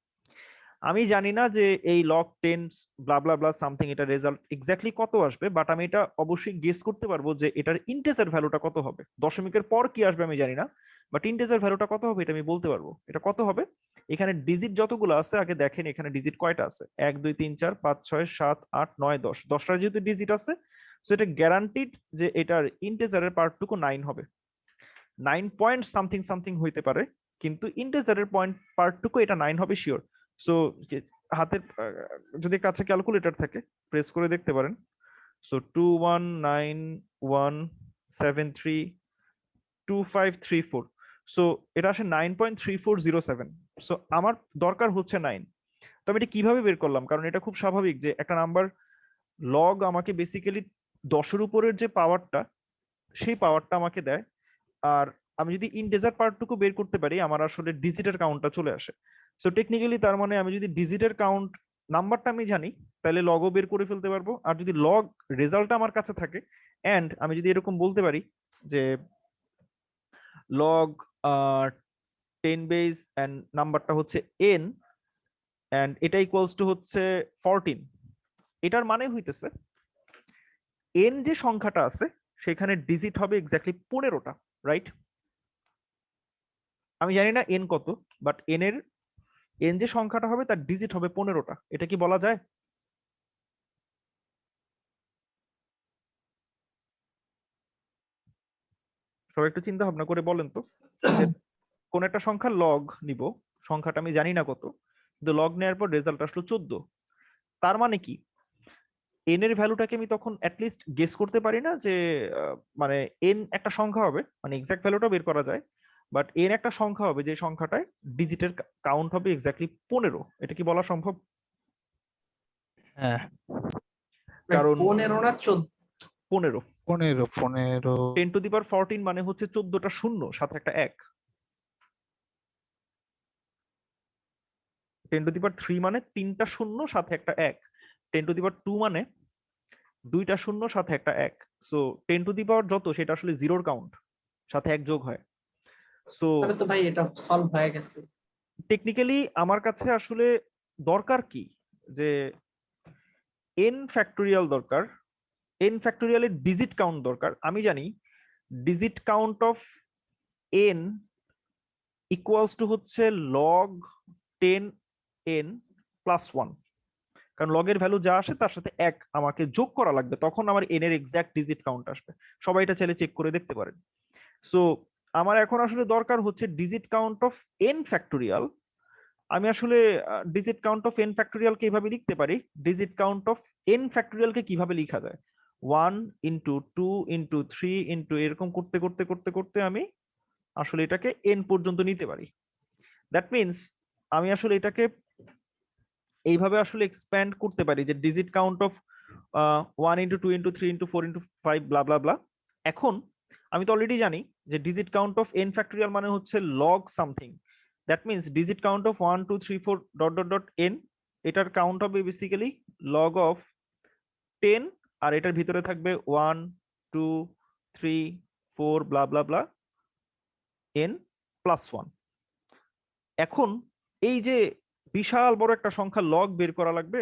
আমি জানি না যে এই লগ 10 ব্লা ব্লা ব্লা সামথিং এটা রেজাল্ট এক্স্যাক্টলি কত আসবে, বাট আমি এটা অবশ্যই গেস করতে পারবো যে এটার ইন্টিজার ভ্যালুটা কত হবে। দশমিকের পর কি আসবে আমি জানি না, বাট ইন্টিজার ভ্যালুটা কত হবে এটা আমি বলতে পারবো। এটা কত হবে? এখানে ডিজিট যতগুলো আছে আগে দেখেন এখানে ডিজিট কয়টা আছে, 1 2 3 4 5 6 7 8 9 10, 10টা যেহেতু ডিজিট আছে, সো এটা গ্যারান্টিড যে এটার ইন্টিজারের পার্টটুকু 9 হবে। 9 পয়েন্ট সামথিং সামথিং হইতে পারে, কিন্তু ইন্টিজারের পয়েন্ট পার্টটুকু এটা 9 হবে শিওর। সো হাতের যদি কাছে ক্যালকুলেটর থাকে প্রেস করে দেখতে পারেন। সো 2191732534, সো এটা আসে 9.3407। সো আমার দরকার হচ্ছে 9। তো আমি এটা কিভাবে বের করলাম? কারণ এটা খুব স্বাভাবিক যে একটা নাম্বার লগ আমাকে বেসিক্যালি 10-এর উপরের যে পাওয়ারটা, সেই পাওয়ারটা আমাকে দেয়। আর আমি যদি ইন্টিজার পার্টটুকু বের করতে পারি, আমার আসলে ডিজিটের কাউন্টটা চলে আসে। সো টেকনিক্যালি তার মানে আমি যদি ডিজিটের কাউন্ট নাম্বারটা আমি জানি, তাহলে লগও বের করে ফেলতে পারবো। আর যদি লগ রেজাল্টটা আমার কাছে থাকে, এন্ড আমি যদি এরকম বলতে পারি যে লগ 10 বেস এন্ড নাম্বারটা হচ্ছে n, এন্ড এটা ইকুয়ালস টু হচ্ছে 14, এটার মানে হইতেছে n যে সংখ্যাটা আছে সেখানে ডিজিট হবে এক্স্যাক্টলি 15টা, রাইট? আমি জানি না n কত, বাট n যে সংখ্যাটা হবে তার ডিজিট হবে 15টা। এটা কি বলা যায়? সবাই একটু চিন্তা ভাবনা করে বলেন তো, যে কোন একটা সংখ্যা লগ নিব, সংখ্যাটা আমি জানি না কত, কিন্তু লগ নেওয়ার পর রেজাল্ট আসলো 14। তার মানে কি n এর ভ্যালুটাকে আমি তখন অ্যাটলিস্ট গেস করতে পারি না যে মানে n একটা সংখ্যা হবে, মানে এক্সাক্ট ভ্যালুটা বের করা যায়, বাট n একটা সংখ্যা হবে যে সংখ্যাটায় ডিজিটের কাউন্ট হবে এক্স্যাক্টলি 15। এটা কি বলা সম্ভব? হ্যাঁ, কারণ 15 না 14? 15। 15 10^14 মানে হচ্ছে 14টা শূন্য সাথে একটা 1। 10^3 মানে 3টা শূন্য সাথে একটা 1। 10^2 মানে 2টা শূন্য সাথে একটা 1। সো 10 যত সেটা আসলে জিরোর কাউন্ট, সাথে 1 যোগ হয়। সো তাহলে তো ভাই এটা সলভ হয়ে গেছে। টেকনিক্যালি আমার কাছে আসলে দরকার কি, যে n ফ্যাক্টোরিয়াল দরকার, n ফ্যাক্টোরিয়ালের ডিজিট কাউন্ট দরকার। আমি জানি digit count of n equals to হচ্ছে লগ 10n প্লাস 1। কারণ লগের ভ্যালু যা আসে তার সাথে 1 আমাকে যোগ করা লাগবে, তখন আমার n এর এক্সাক্ট ডিজিট কাউন্ট আসবে। সবাই এটা চাইলে চেক করে দেখতে পারেন। সো আমার এখন আসলে দরকার হচ্ছে digit count of n factorial. আমি আসলে digit count of n factorial কিভাবে লিখতে পারি, ডিজিট কাউন্ট অফ n ফ্যাক্টোরিয়ালকে কিভাবে লেখা যায়, 1 ইন্টু 2 ইন্টু 3 ইন্টু এরকম করতে করতে করতে করতে আমি আসলে এটাকে n পর্যন্ত নিতে পারি। দ্যাট মিনস আমি আসলে এটাকে এইভাবে আসলে এক্সপ্যান্ড করতে পারি যে digit count of 1 into 2 into 3 into 4 into 5 ব্লা ব্লা ব্লা। এখন আমি তো অলরেডি জানি যে digit count of n factorial মানে হচ্ছে log something. That means digit count of 1 2 3 4 dot dot dot n, এটার কাউন্ট হবে বেসিক্যালি লগ অফ 10, আর এটার ভিতরে থাকবে 1 2 3 4 ব্লা ব্লা ব্লা n প্লাস 1। এখন এই যে বিশাল বড় একটা সংখ্যা লগ বের করা লাগবে,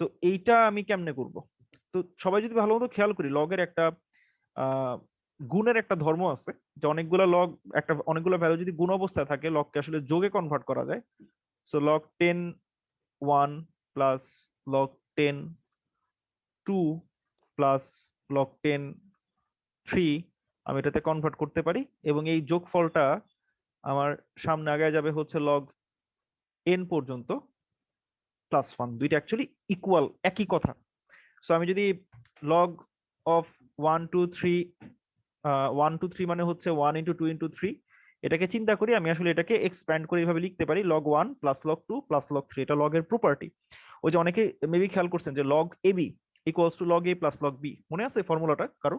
তো এইটা আমি কেমনে করব? তো সবাই যদি ভালো মতো খেয়াল করি, লগের একটা গুণের একটা ধর্ম আছে যে অনেকগুলো লগ, অনেকগুলো ভ্যালু যদি গুণ অবস্থায় থাকে লগকে আসলে যোগে কনভার্ট করা যায়। So log 10 1 plus log 10 2 plus log 10 3 আমি এটাতে কনভার্ট করতে পারি, এবং এই যোগফলটা আমার সামনে আগে যাবে হচ্ছে লগ n পর্যন্ত প্লাস 1, দুইটা অ্যাকচুয়ালি ইকুয়াল, একই কথা। সো আমি যদি লগ অফ 1 2 3 1 2 3 মানে হচ্ছে 1 ইন্টু 2 ইন্টু 3, এটাকে চিন্তা করি, আমি আসলে এটাকে এক্সপ্যান্ড করে এইভাবে লিখতে পারি log 1 plus log 2 plus log 3। এটা লগের প্রপার্টি। ওই যে অনেকে মেবি খেয়াল করছেন যে log ab equals to log a plus log b, মনে আছে ফর্মুলাটা কারো?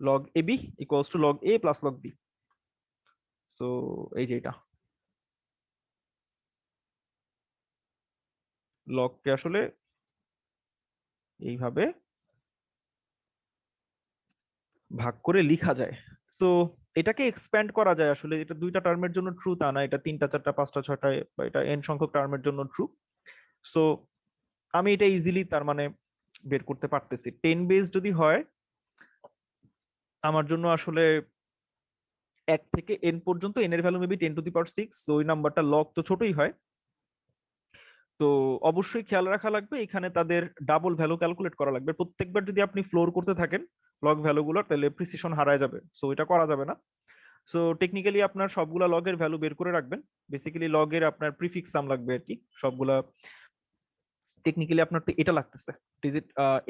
Log ab equals to log a plus log b। So এই যে এটা লগকে আসলে এইভাবে ভাগ করে লেখা যায়। তো এটাকে এক্সপ্যান্ড করা যায় আসলে, এটা দুইটা টার্মের জন্য ট্রু তা না, এটা 3টা 4টা 5টা 6টা বা এটা n সংখ্যক টার্মের জন্য ট্রু। সো আমি এটা ইজিলি তার মানে বের করতে পারতেছি। 10 বেস যদি হয় আমার জন্য আসলে 1 থেকে n পর্যন্ত n এর value maybe 10 to the power 6, তো ওই নাম্বারটা লগ তো ছোটই হয়। তো অবশ্যই খেয়াল রাখা লাগবে এখানে তাদের ডাবল ভ্যালু ক্যালকুলেট করা লাগবে। প্রত্যেকবার যদি আপনি ফ্লোর করতে থাকেন লগ ভ্যালুগুলোর, তাহলে প্রিসিশন হারায় যাবে, সো এটা করা যাবে না। সো টেকনিক্যালি আপনার সবগুলা লগের ভ্যালু বের করে রাখবেন। বেসিক্যালি লগের আপনার প্রিফিক্স সাম লাগবে আর কি, সবগুলা টেকনিক্যালি আপনার তো এটা লাগতেছে। ডিজিট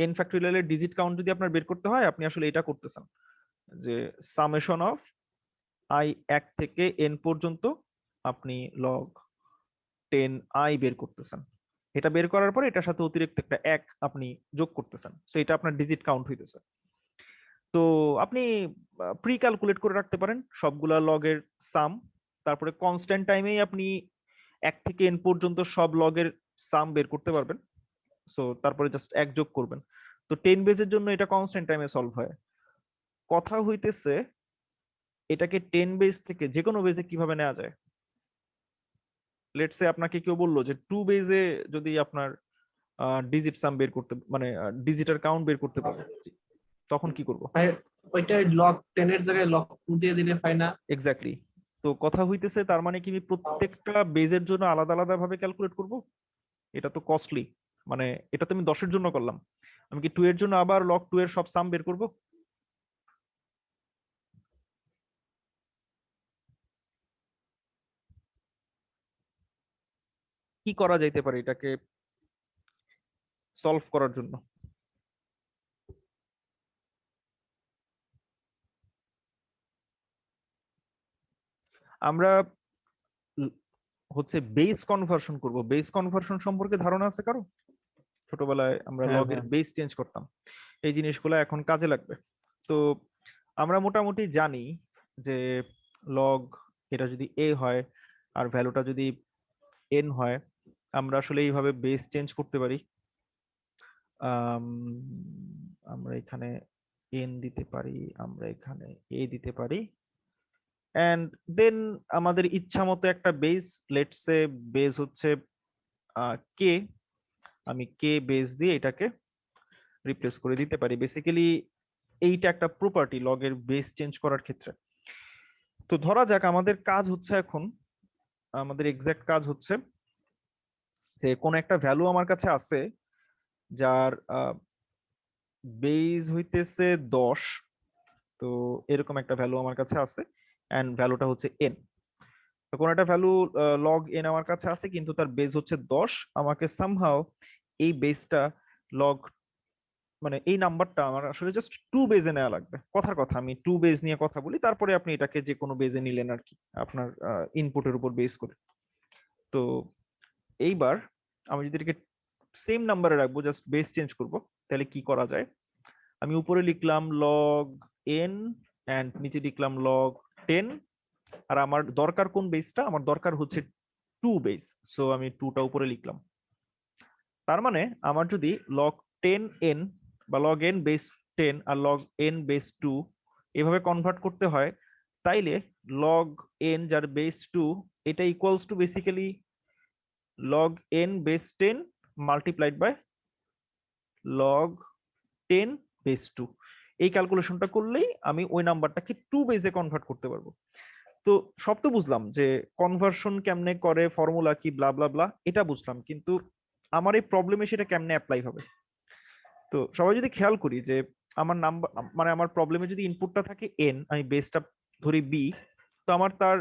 n ফ্যাক্টোরিয়ালের ডিজিট কাউন্ট যদি আপনার বের করতে হয়, আপনি আসলে এটা করতেছেন যে সামেশন অফ i 1 থেকে n পর্যন্ত আপনি লগ 10i বের করতেছেন। এটা বের করার পরে এটার সাথে অতিরিক্ত একটা 1 আপনি যোগ করতেছেন, সো এটা আপনার ডিজিট কাউন্ট হইতেছে। তো আপনি প্রি ক্যালকুলেট করে রাখতে পারেন সবগুলা লগের সাম, তারপরে কনস্ট্যান্ট টাইমেই আপনি 1 থেকে n পর্যন্ত সব লগের সাম বের করতে পারবেন। সো তারপরে জাস্ট 1 যোগ করবেন। তো 10 বেজের জন্য এটা কনস্ট্যান্ট টাইমে সলভ হয়। কথা হইতেছে এটাকে 10 বেজ থেকে যে কোনো বেজে কিভাবে নেওয়া যায়। লেটস সে আপনাকে কেউ বললো যে 2 বেজে যদি আপনার ডিজিট সাম বের করতে, মানে ডিজিটার কাউন্ট বের করতে পারে, তখন কি করব? ওইটা লগ 10 এর জায়গায় লগ 2 দিয়ে দিলে হয় না? এক্স্যাক্টলি। তো কথা হইতেছে তার মানে কি আমি প্রত্যেকটা বেজের জন্য আলাদা আলাদা ভাবে ক্যালকুলেট করব? এটা তো কস্টলি। মানে এটা তো আমি 10 এর জন্য করলাম, আমি কি 2 এর জন্য আবার লগ 2 এর সব সাম বের করব? কি করা যাইতে পারে এটাকে সলভ করার জন্য? আমরা হচ্ছে বেস কনভার্সন করব। বেস কনভার্সন সম্পর্কে ধারণা আছে কারো? ছোটবেলায় আমরা হ্যাঁ, লগের হ্যাঁ। বেস চেঞ্জ করতাম, এই জিনিসগুলো এখন কাজে লাগবে। তো আমরা মোটামুটি জানি যে লগ এটা যদি a হয় আর ভ্যালুটা যদি n হয়, আমরা আসলে এইভাবে বেস চেঞ্জ করতে পারি। আমরা এখানে n দিতে পারি, আমরা এখানে a দিতে পারি, এন্ড দেন আমাদের ইচ্ছা মতো একটা বেস, লেটস সে বেস হচ্ছে k, আমি k বেস দিয়ে এটাকে রিপ্লেস করে দিতে পারি। বেসিক্যালি এইটা একটা প্রপার্টি লগের বেস চেঞ্জ করার ক্ষেত্রে। তো ধরা যাক আমাদের কাজ হচ্ছে এখন, আমাদের এক্সাক্ট কাজ হচ্ছে যে কোন একটা ভ্যালু আমার কাছে আছে যার বেজ হইতেছে 10, তো এরকম একটা ভ্যালু আমার কাছে আছে এন্ড ভ্যালুটা হচ্ছে n। তো কোন একটা ভ্যালু লগ n আমার কাছে আছে কিন্তু তার বেজ হচ্ছে 10, আমাকে সামহাও এই বেজটা লগ মানে এই নাম্বারটা আমার আসলে জাস্ট 2 বেজে নেওয়া লাগবে। কথার কথা আমি 2 বেজ নিয়ে কথা বলি, তারপরে আপনি এটাকে যে কোনো বেজে নিলেন আর কি, আপনার ইনপুটের উপর বেস করে। তো এইবার আমি যদি এটাকে সেম নাম্বারে রাখবো, জাস্ট বেস চেঞ্জ করব, তাহলে কি করা যায়? আমি উপরে লিখলাম লগ n এন্ড নিচে লিখলাম লগ 10। আর আমার দরকার কোন বেসটা? আমার দরকার হচ্ছে 2 বেস, সো আমি 2টা উপরে লিখলাম। তার মানে আমার যদি লগ 10n বা লগ n বেস 10 আর লগ n বেস 2 এভাবে কনভার্ট করতে হয়, তাইলে লগ n যার বেস 2 এটা equals to basically log n base 10 multiplied by log 10 base 2। এই ক্যালকুলেশনটা করলেই আমি ওই নাম্বারটাকে 2 বেসে কনভার্ট করতে পারবো। তো সব তো বুঝলাম যে কনভার্সন কেমনে করে, ফর্মুলা কি, ব্লা ব্লা ব্লা, এটা বুঝলাম, কিন্তু আমার এই প্রবলেমে সেটা কেমনে অ্যাপ্লাই হবে? তো সবাই যদি খেয়াল করি যে আমার নাম্বার মানে আমার প্রবলেমে যদি ইনপুটটা থাকে n, আমি বেসটা ধরি b, তো আমার তার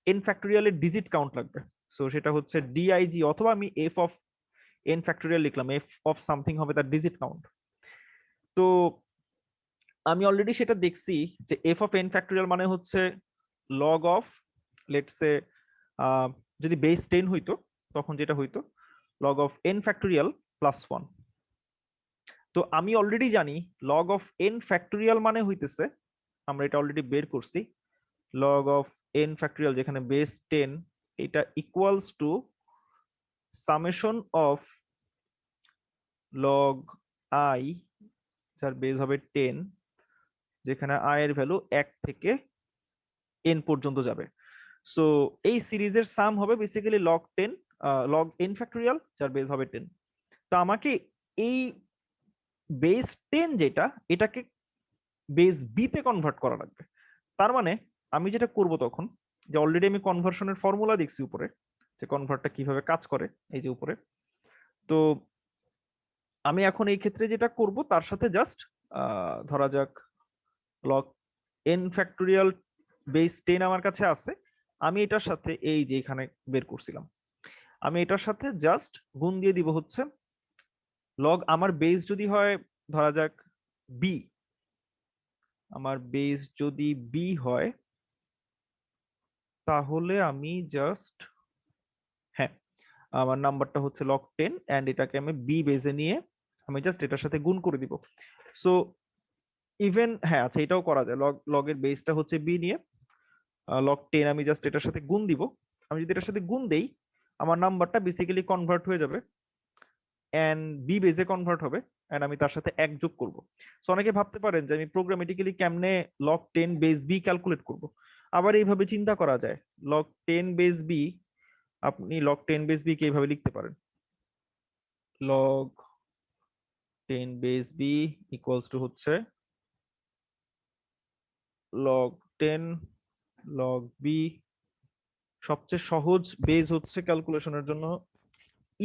n ফ্যাক্টোরিয়ালের ডিজিট কাউন্ট লাগবে। সো সেটা হচ্ছে dig, অথবা আমি f অফ n ফ্যাক্টোরিয়াল লিখলাম, f অফ সামথিং হবে তার ডিজিট কাউন্ট। তো আমি অলরেডি সেটা দেখছি যে f অফ n ফ্যাক্টোরিয়াল মানে হচ্ছে লগ অফ, লেটস সে যদি বেস 10 হইতো তখন যেটা হইতো log of n factorial plus 1। তো আমি অলরেডি জানি লগ অফ n ফ্যাক্টোরিয়াল মানে হইতেছে, আমরা এটা অলরেডি বের করছি, লগ অফ n ফ্যাক্টোরিয়াল যেখানে বেস 10 এটা equals two summation of log i যার বেস হবে 10, যেখানে i এর ভ্যালু 1 থেকে n পর্যন্ত যাবে। সো এই সিরিজের সাম হবে basically log 10 log n factorial যার বেস হবে 10। তো আমাকে এই বেস 10 যেটা, এটাকে বেস বি তে কনভার্ট করা লাগবে। তার মানে আমি যেটা করব তখন, যে অলরেডি আমি কনভার্সনের ফর্মুলা দেখছি উপরে, যে কনভার্টটা কিভাবে কাজ করে এই যে উপরে। তো আমি এখন এই ক্ষেত্রে যেটা করব তার সাথে জাস্ট ধরা যাক লগ n ফ্যাক্টোরিয়াল বেস 10 আমার কাছে আছে, আমি এটার সাথে এই যে এখানে বের করছিলাম, আমি এটার সাথে জাস্ট গুণ দিয়ে দিব হচ্ছে লগ, আমার বেস যদি হয় ধরা যাক b, আমার বেস যদি b হয় তাহলে আমি জাস্ট, হ্যাঁ, আমার নাম্বারটা হচ্ছে লগ 10 এন্ড এটাকে আমি b বেজে নিয়ে আমি জাস্ট এটার সাথে গুণ করে দিব। সো ইভেন হ্যাঁ আচ্ছা, এটাও করা যায়, লগের বেসটা হচ্ছে b নিয়ে লগ 10 আমি জাস্ট এটার সাথে গুণ দিব। আমি যদি এটার সাথে গুণ দেই আমার নাম্বারটা বেসিক্যালি কনভার্ট হয়ে যাবে এন্ড বি বেজে কনভার্ট হবে এন্ড আমি তার সাথে 1 যোগ করব। সো অনেকে ভাবতে পারেন যে আমি প্রোগ্রামেটিক্যালি কেমনে লগ 10 বেস বি ক্যালকুলেট করব। আবার এইভাবে চিন্তা করা যায়, লগ 10 বেস বি, আপনি লগ 10 বেস বি কে এইভাবে লিখতে পারেন, log 10 base B equals to হচ্ছে লগ 10 লগ বি, সবচেয়ে সহজ বেস হচ্ছে ক্যালকুলেশনের জন্য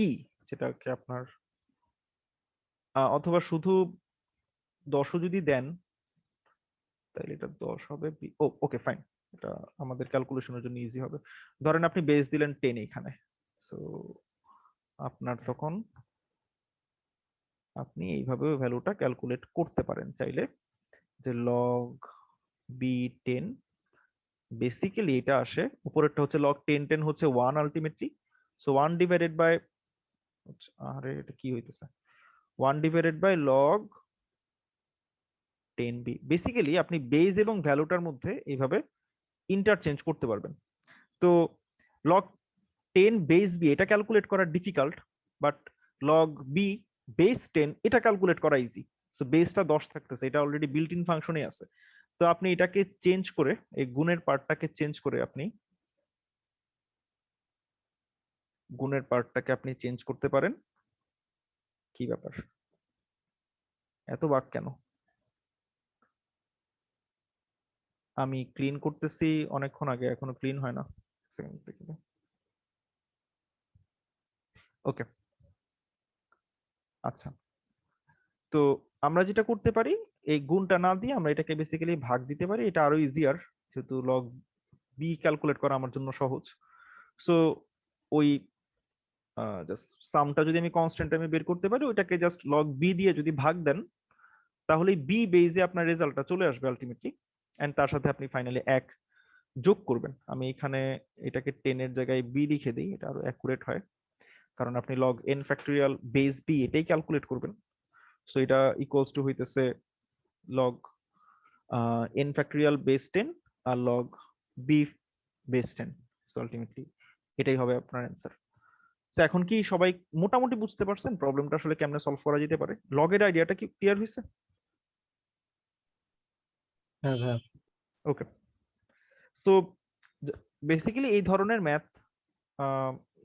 ই, যেটাকে আপনার অথবা শুধু 10 যদি দেন তাহলে এটা 10 হবে ও ওকে ফাইন, এটা আমাদের ক্যালকুলেশনের জন্য ইজি হবে। ধরেন আপনি বেস দিলেন 10 এখানে, সো আপনার তখন আপনি এইভাবে ভ্যালুটা ক্যালকুলেট করতে পারেন চাইলে, যে লগ বি 10 বেসিক্যালি এটা আসে, উপরেরটা হচ্ছে লগ 10 10 হচ্ছে 1 আলটিমেটলি, সো 1 ডিভাইডেড বাই, আরে এটা কি হইতেছে, 1 divided by log 10 B. Basically আপনি বেস এবং ভ্যালুটার মধ্যে এইভাবে ইন্টারচেঞ্জ করতে পারবেন। তো লগ 10 বেস বি এটা ক্যালকুলেট করা difficult, but log B base 10 এটা ক্যালকুলেট করা ইজি। সো বেসটা 10 থাকতেছে, এটা অলরেডি বিল্ট ইন ফাংশনে আছে। তো আপনি এটাকে চেঞ্জ করে, এই গুণের পার্টটাকে চেঞ্জ করে আপনি চেঞ্জ করতে পারেন। কি ব্যাপার, এত বাক কেন? আমি ক্লিন করতেছি অনেকক্ষণ আগে, এখনো ক্লিন হয় না। সেকেন্ড দেখি। ওকে, আচ্ছা। তো আমরা যেটা করতে পারি, এই গুণটা না দিয়ে আমরা এটাকে বেসিক্যালি ভাগ দিতে পারি, এটা আরো ইজিয়ার, যেহেতু লগ বি ক্যালকুলেট করা আমার জন্য সহজ। সো ওই জাস্ট সামটা যদি আমি কনস্ট্যান্ট আমি বের করতে পারি, ওইটাকে জাস্ট লগ বি দিয়ে যদি ভাগ দেন, তাহলে বি বেজে আপনার রেজাল্টটা চলে আসবে আলটিমেটলি, এন্ড তার সাথে আপনি ফাইনালি 1 যোগ করবেন। আমি এখানে এটাকে 10 এর জায়গায় বি লিখে দিই, এটা আরো অ্যাকুরেট হয়, কারণ আপনি log n factorial base b এটাই ক্যালকুলেট করবেন। সো এটা ইকুয়ালস টু হইতেছে লগ এন ফ্যাক্টোরিয়াল বেস 10 আর log B base 10। So ultimately এটাই হবে আপনার অ্যান্সার। তো এখন কি সবাই মোটামুটি বুঝতে পারছেন প্রবলেমটা আসলে কেমনে সলভ করা যেতে পারে? লগের আইডিয়াটা কি ক্লিয়ার হয়েছে? হ্যাঁ ভাইয়া। ওকে, তো বেসিক্যালি এই ধরনের ম্যাথ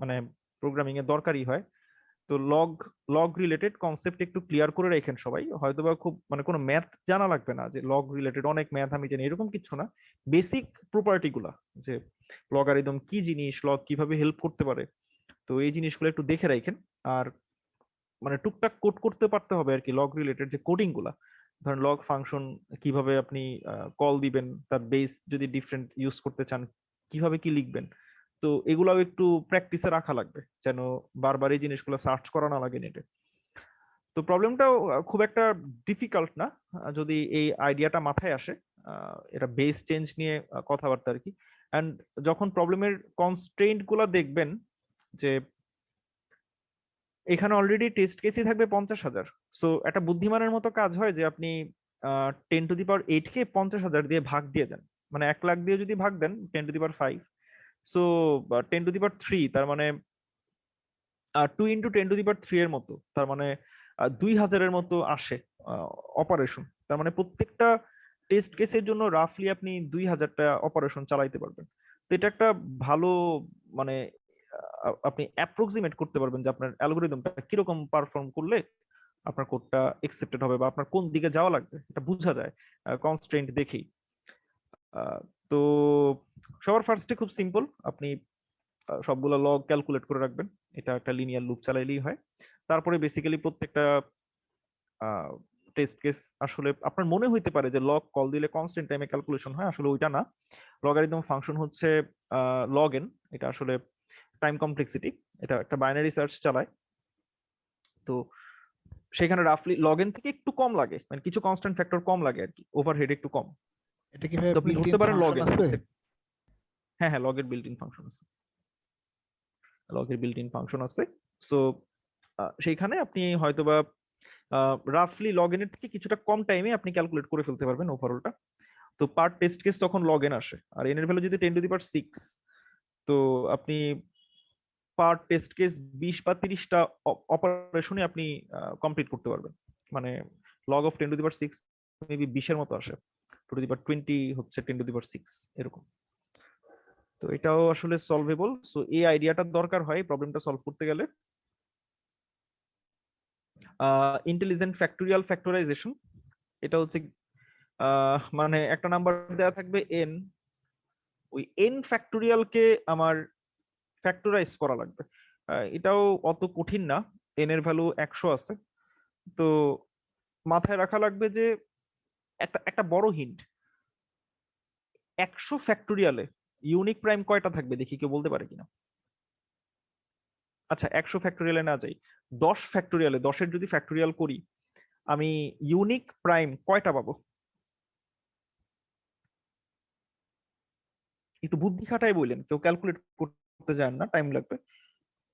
মানে প্রোগ্রামিং এ দরকারই হয়। তো লগ রিলেটেড কনসেপ্ট একটু ক্লিয়ার করে রাখেন সবাই, হয়তোবা খুব মানে কোনো ম্যাথ জানা লাগবে না, যে লগ রিলেটেড অনেক ম্যাথ আমি জানি এরকম কিছু না। বেসিক প্রপার্টি গুলা, যে লগারিদম কি জিনিস, লগ কিভাবে হেল্প করতে পারে, তো এই জিনিসগুলো একটু দেখে রাখেন। আর মানে টুকটাক কোড করতে পারতে হবে আর কি, লগ রিলেটেড যে কোডিং গুলা, ধরেন লগ ফাংশন কিভাবে আপনি কল দিবেন, তার বেস যদি ডিফারেন্ট ইউজ করতে চান কিভাবে কি লিখবেন, তো এগুলাও একটু প্র্যাকটিসে রাখা লাগবে, যেন বারবার এই জিনিসগুলো সার্চ করা না লাগে নেটে। তো প্রবলেমটাও খুব একটা ডিফিকাল্ট না, যদি এই আইডিয়াটা মাথায় আসে। এটা বেস চেঞ্জ নিয়ে কথাবার্তা আর কি। অ্যান্ড যখন প্রবলেমের কনস্ট্রেন্ট গুলা দেখবেন, যে এখানে অলরেডি টেস্ট কেসই থাকবে 50,000। সো একটা বুদ্ধিমানের মতো কাজ হয় যে আপনি 10⁸ কে 50,000 দিয়ে ভাগ দিয়ে দেন, মানে 1 লাখ দিয়ে যদি ভাগ দেন 10⁵, সো 10⁵ তার মানে 2 × 10⁵ এর মতো, তার মানে 2000-এর মতো আসে অপারেশন। তার মানে প্রত্যেকটা টেস্ট কেসের জন্য রাফলি আপনি 2000টা অপারেশন চালাইতে পারবেন। তো এটা একটা ভালো মানে আপনি অ্যাপ্রক্সিমেট করতে পারবেন যে আপনার অ্যালগোরিদমটা কিরকম পারফর্ম করলে আপনার কোডটা একসেপ্টেড হবে, বা আপনার কোন দিকে যাওয়া লাগবে এটা বোঝা যায় কনস্ট্রেন্ট দেখেই। তো সবার ফার্স্টে খুব সিম্পল, আপনি সবগুলো লগ ক্যালকুলেট করে রাখবেন, এটা একটা লিনিয়ার লুপ চালাইলেই হয়। তারপরে বেসিক্যালি প্রত্যেকটা টেস্ট কেস আসলে আপনার মনে হইতে পারে যে লগ কল দিলে কনস্ট্যান্ট টাইমে ক্যালকুলেশন হয়, আসলে ওইটা না। লগারিদম ফাংশন হচ্ছে লগ এন, এটা আসলে টাইম কমপ্লেক্সিটি, এটা একটা বাইনারি সার্চ চালায়। তো সেখানে রাফলি লগ এন থেকে একটু কম লাগে, মানে কিছু কনস্ট্যান্ট ফ্যাক্টর কম লাগে আর কি, ওভারহেড একটু কম। এটা কি তো আপনি ধরতে পারেন লগ এন। আছে? হ্যাঁ হ্যাঁ, লগের বিল্ট ইন ফাংশন আছে, লগের বিল্ট ইন ফাংশন আছে। সো সেইখানে আপনি হয়তোবা রাফলি লগ এর থেকে কিছুটা কম টাইমে আপনি ক্যালকুলেট করে ফেলতে পারবেন ওভারঅলটা। তো পার টেস্ট কেস তখন লগ এন আসে, আর এন এর ভ্যালু যদি 10⁶, তো আপনি পার টেস্ট কেস 20 বা 30টা অপারেশনে আপনি কমপ্লিট করতে পারবেন। মানে লগ অফ 10⁶ মেবি 20-এর মতো আসে, 2⁻20 হচ্ছে 10⁶, এরকম। তো এটাও আসলে সলভেবল। সো এই আইডিয়াটা দরকার হয় প্রবলেমটা সলভ করতে গেলে। ইন্টেলিজেন্ট ফ্যাক্টোরিয়াল ফ্যাক্টরাইজেশন, এটা হচ্ছে মানে একটা নাম্বার দেওয়া থাকবে n, ওই n ফ্যাক্টোরিয়ালকে আমার ফ্যাক্টরাইজ করা লাগবে। এটাও অত কঠিন না, n এর ভ্যালু 100 আছে। তো মাথায় রাখা লাগবে যে একটা বড় হিন্ট, 100 ফ্যাক্টোরিয়ালে ইউনিক প্রাইম কয়টা থাকবে দেখি, কেউ বলতে পারে কিনা? আচ্ছা 100 ফ্যাক্টোরিয়ালে না যাই, 10 ফ্যাক্টোরিয়ালে, 10-এর যদি ফ্যাক্টোরিয়াল করি আমি ইউনিক প্রাইম কয়টা পাবো? একটু বুদ্ধি খাটায় বললেন, কেউ ক্যালকুলেট করতে যান না, টাইম লাগবে।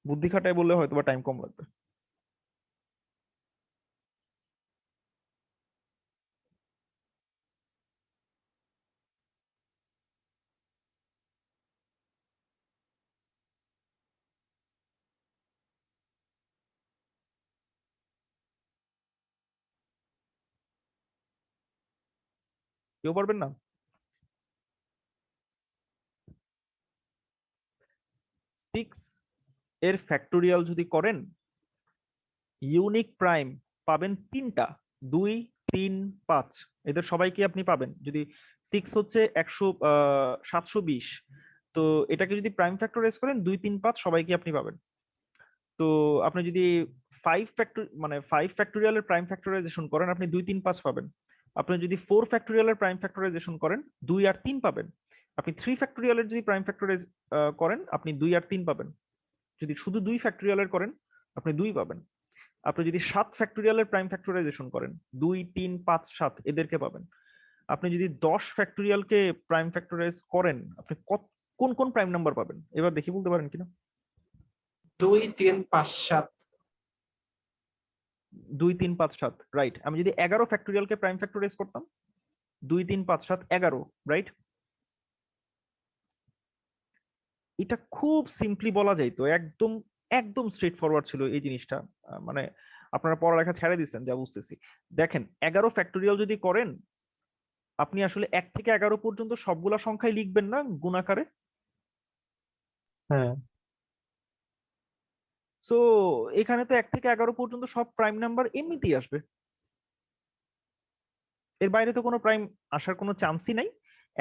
বুদ্ধি খাটায় বললে হয়তো বা টাইম কম লাগবে। কেউ পারবেন না? 6 এর ফ্যাক্টোরিয়াল যদি করেন, ইউনিক প্রাইম পাবেন 3টা, 2, 3, 5, এদের সবাইকে আপনি পাবেন। যদি 6 হচ্ছে 720, তো এটাকে যদি প্রাইম ফ্যাক্টরাইজ করেন 2, 3, 5 সবাইকে আপনি পাবেন। তো আপনি যদি 5 ফ্যাক্টোরিয়ালের প্রাইম ফ্যাক্টরাইজেশন করেন আপনি 2 3 5 পাবেন। আপনি যদি 4 ফ্যাক্টোরিয়ালের প্রাইম ফ্যাক্টরাইজেশন করেন 2 আর 3 পাবেন। আপনি 3 ফ্যাক্টোরিয়ালের যদি প্রাইম ফ্যাক্টরাইজ করেন আপনি 2 আর 3 পাবেন। যদি শুধু 2 ফ্যাক্টোরিয়ালের করেন আপনি 2 পাবেন। আপনি যদি 7 ফ্যাক্টোরিয়ালের প্রাইম ফ্যাক্টরাইজেশন করেন 2 3 5 7 এদেরকে পাবেন। আপনি যদি 10 ফ্যাক্টোরিয়ালকে প্রাইম ফ্যাক্টরাইজ করেন আপনি কোন কোন প্রাইম নাম্বার পাবেন এবার দেখি বলতে পারেন কিনা? 2 3 5 7। 2 3 5 7 রাইট। আমি যদি 11 ফ্যাক্টোরিয়ালকে প্রাইম ফ্যাক্টরাইজ করতাম 2 3 5 7 11 রাইট। এটা খুব সিম্পলি বলা যাইতো, একদম একদম স্ট্রেট ফরওয়ার্ড ছিল এই জিনিসটা। মানে আপনারা পড়ালেখা ছেড়ে দিচ্ছেন যা বুঝতেছি। দেখেন 11 ফ্যাক্টোরিয়াল যদি করেন আপনি আসলে 1 থেকে 11 পর্যন্ত সবগুলা সংখ্যাই লিখবেন না গুণাকারে? হ্যাঁ, সো এখানে তো 1 থেকে 11 পর্যন্ত সব প্রাইম নাম্বার এমনিতেই আসবে, এর বাইরে তো কোনো প্রাইম আসার কোনো চান্সই নাই।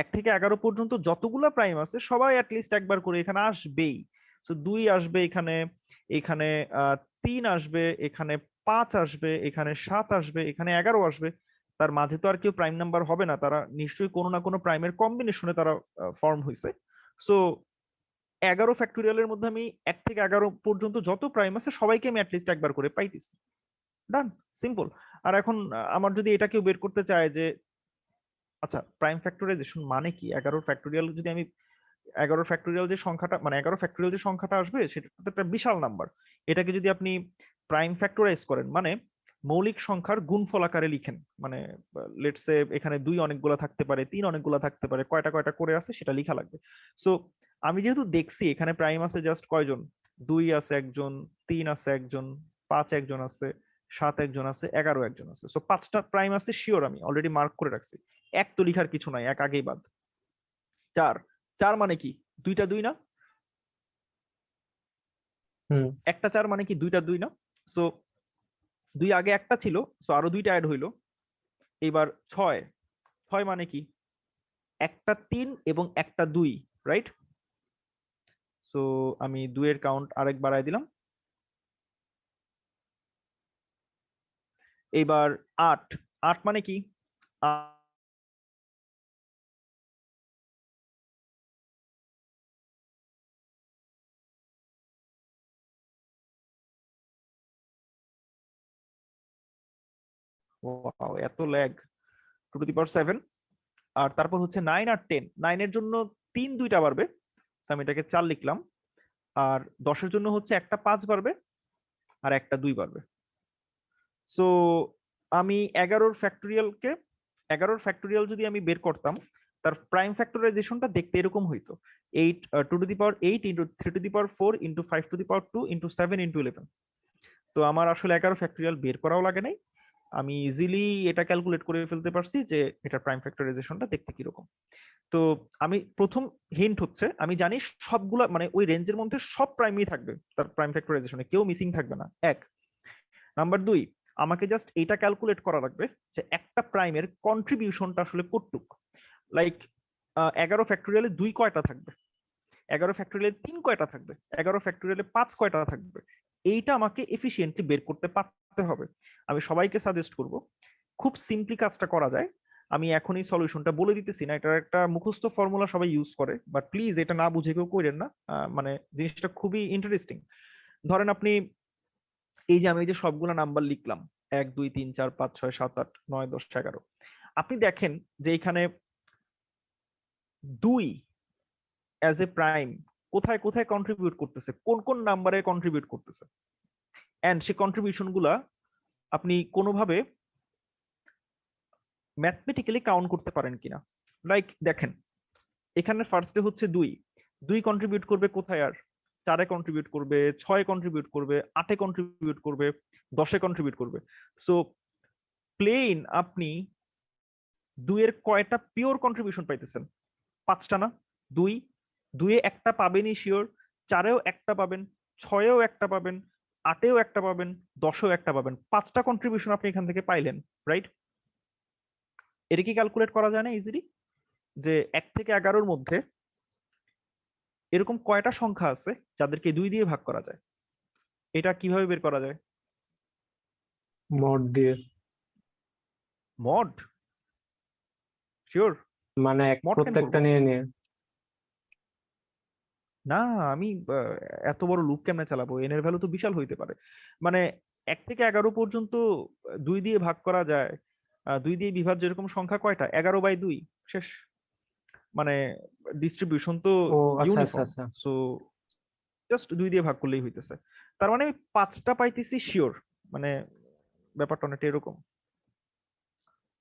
1 থেকে 11 পর্যন্ত যতগুলা প্রাইম আছে সবাই অ্যাটলিস্ট একবার করে এখানে আসবেই। তো 2 আসবে এখানে, এখানে 3 আসবে, এখানে 5 আসবে, এখানে 7 আসবে, এখানে 11 আসবে। তার মাঝে তো আর কেউ প্রাইম নাম্বার হবে না, তারা নিশ্চয়ই কোনো না কোনো প্রাইমের কম্বিনেশনে তারা ফর্ম হয়েছে। সো 11 ফ্যাক্টোরিয়ালের মধ্যে আমি 1 থেকে 11 পর্যন্ত যত প্রাইম আছে সবাইকে আমি অ্যাটলিস্ট একবার করে পাইতেছি। ডান, সিম্পল। আর এখন আমার যদি এটা কেউ বের করতে চায় যে আচ্ছা প্রাইম ফ্যাক্টরাইজেশন মানে কি, 11 ফ্যাক্টোরিয়াল যদি আমি 11 ফ্যাক্টোরিয়াল যে সংখ্যাটা মানে 11 ফ্যাক্টোরিয়াল যে সংখ্যাটা আসবে সেটা তো একটা বিশাল নাম্বার। এটাকে যদি আপনি প্রাইম ফ্যাক্টরাইজ করেন মানে মৌলিক সংখ্যার গুণফল আকারে লিখেন, মানে লেটস সে এখানে 2 অনেকগুলা থাকতে পারে, 3 অনেকগুলা থাকতে পারে, কয়টা কয়টা করে আছে সেটা লেখা লাগবে। সো আমি যেহেতু দেখছি এখানে প্রাইম আছে জাস্ট কয়জন, 2 আছে একজন, 3 আছে একজন, 5 একজন আছে, 7 একজন আছে, 11 একজন আছে। সো 5টা প্রাইম আছে শিওর, আমি অলরেডি মার্ক করে রাখছি। এক তো লিখার কিছু নাই, এক আগেই বাদ। 4 4 মানে কি 2টা 2 না? হুম, একটা 4 মানে কি 2টা 2 না? সো 2 আগে একটা ছিল, সো আরো 2টা অ্যাড হইলো। এবার 6 6 মানে কি একটা 3 এবং একটা 2 রাইট। সো আমি 2 এর কাউন্ট আরেক বাড়াই দিলাম। এবার 8 8 মানে কি ওয়াও এত ল্যাগ, 2 টু দি পাওয়ার 7। আর তারপর হচ্ছে 9 আর 10, 9 এর জন্য 3 2টা বাড়বে, আমি এটাকে 4 লিখলাম। আর 10 এর জন্য হচ্ছে একটা 5 বাড়বে আর একটা 2 বাড়বে। সো আমি 11 ফ্যাক্টোরিয়ালকে 11 ফ্যাক্টোরিয়াল যদি আমি বের করতাম তার প্রাইম ফ্যাক্টরাইজেশনটা দেখতে এরকম হইতো 8 2 two the power 8 into 3 two the power 4 into 5 two the power 2 into 7 into 11। তো আমার আসলে 11 ফ্যাক্টোরিয়াল বের করাও লাগে নাই, আমি ইজিলি এটা ক্যালকুলেট করে ফেলতে পারছি যে এটা প্রাইম ফ্যাক্টরাইজেশনটা দেখতে কিরকম। তো আমি প্রথম হিন্ট হচ্ছে আমি জানি সবগুলা মানে ওই রেঞ্জের মধ্যে সব প্রাইমই থাকবে তার প্রাইম ফ্যাক্টরাইজেশনে, কেউ মিসিং থাকবে না। এক নাম্বার 2 আমাকে জাস্ট এটা ক্যালকুলেট করা লাগবে যে একটা প্রাইমের কন্ট্রিবিউশনটা আসলে কতটুক। লাইক 11 ফ্যাক্টোরিয়ালে 2 কয়টা থাকবে, 11 ফ্যাক্টোরিয়ালে 3 কয়টা থাকবে, 11 ফ্যাক্টোরিয়ালে 5 কয়টা থাকবে, এইটা আমাকে এফিশিয়েন্টলি বের করতে পারতে হবে। আমি সবাইকে সাজেস্ট করব খুব সিম্পলি কাজটা করা যায়। আমি এখনই সলিউশনটা বলে দিতেছি না, এটার একটা মুখস্থ ফর্মুলা সবাই ইউজ করে, বাট প্লিজ এটা না বুঝে কেউ করেন না, মানে জিনিসটা খুবই ইন্টারেস্টিং। ধরেন আপনি এই যে আমি এই যে সবগুলো নাম্বার লিখলাম 1 2 3 4 5 6 7 8 9 10 11, আপনি দেখেন যে এখানে 2 অ্যাজ এ প্রাইম কোথায় কোথায় কন্ট্রিবিউট করতেছে, কোন কোন নাম্বারে কন্ট্রিবিউট করতেছে, এন্ড সেই কন্ট্রিবিউশন গুলা আপনি কোনোভাবে ম্যাথমেটিক্যালি কাউন্ট করতে পারেন কিনা। লাইক দেখেন এখানে ফার্স্টে হচ্ছে 2 2 কন্ট্রিবিউট করবে কোথায়, আর 4-এ কন্ট্রিবিউট করবে, 6-এ কন্ট্রিবিউট করবে, 8-এ কন্ট্রিবিউট করবে, 10-এ কন্ট্রিবিউট করবে। সো প্লেন আপনি 2 এর কয়টা পিওর কন্ট্রিবিউশন পাইতেছেন? 5টা না? 2 2-এ একটা পাবেনই শিওর, 4-এও একটা পাবেন, 6-এও একটা পাবেন, 8-এও একটা পাবেন, 10-এও একটা পাবেন। 5টা কন্ট্রিবিউশন আপনি এখান থেকে পাইলেন, রাইট? এটা কি ক্যালকুলেট করা যায় না ইজিলি যে 1 থেকে 11-র মধ্যে এরকম কয়টা সংখ্যা আছে যাদেরকে 2 দিয়ে ভাগ করা যায়? এটা কিভাবে বের করা যায়? মড দিয়ে, মড? শিওর? মানে মড কেন প্রত্যেকটা করবো? নিয়ে নিয়ে। না, আমি এত বড় লুপ কেমনে চালাবো? এন এর ভ্যালু তো বিশাল হইতে পারে। মানে 1 থেকে 11 পর্যন্ত 2 দিয়ে ভাগ করা যায়। 2 দিয়ে বিভাজ্য এরকম সংখ্যা কয়টা? 11/2 শেষ। মানে ডিস্ট্রিবিউশন তো ও আচ্ছা আচ্ছা ইউনিফর্ম, আচ্ছা। সো জাস্ট 2 দিয়ে ভাগ করলেই হইতেছে। তার মানে আমি 5টা পাইতেছি শিওর। মানে ব্যাপারটা অনেকটা এরকম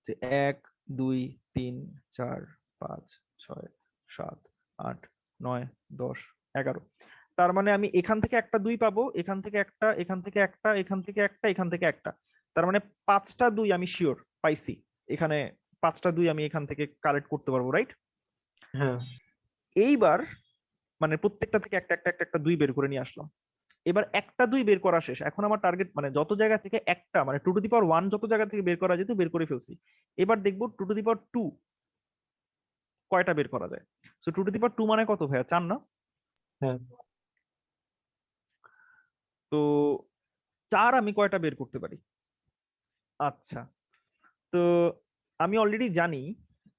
যে 1 2 3 4 5 6 7 8 9 10 11। তার মানে আমি এখান থেকে একটা 2 পাবো, এখান থেকে একটা, এখান থেকে একটা, এখান থেকে একটা, এখান থেকে একটা। তার মানে 5টা 2 আমি শিওর পাইছি। এখানে 5টা 2 আমি এখান থেকে কালেক্ট করতে পারবো, রাইট? হ্যাঁ এইবার মানে প্রত্যেকটা থেকে একটা একটা একটা একটা 2 বের করে নিয়ে আসলাম। এবার একটা 2 বের করা শেষ। এখন আমার টার্গেট মানে যত জায়গা থেকে একটা মানে 2 টু দি পাওয়ার 1 যত জায়গা থেকে বের করা যেত বের করে ফেলছি। এবার দেখবো 2 টু দি পাওয়ার 2 কয়টা বের করা যায়। সো 2 টু দি পাওয়ার 2 মানে কত ভাইয়া? 4 না? হ্যাঁ। তো 4 আমি কয়টা বের করতে পারি? আচ্ছা, তো আমি অলরেডি জানি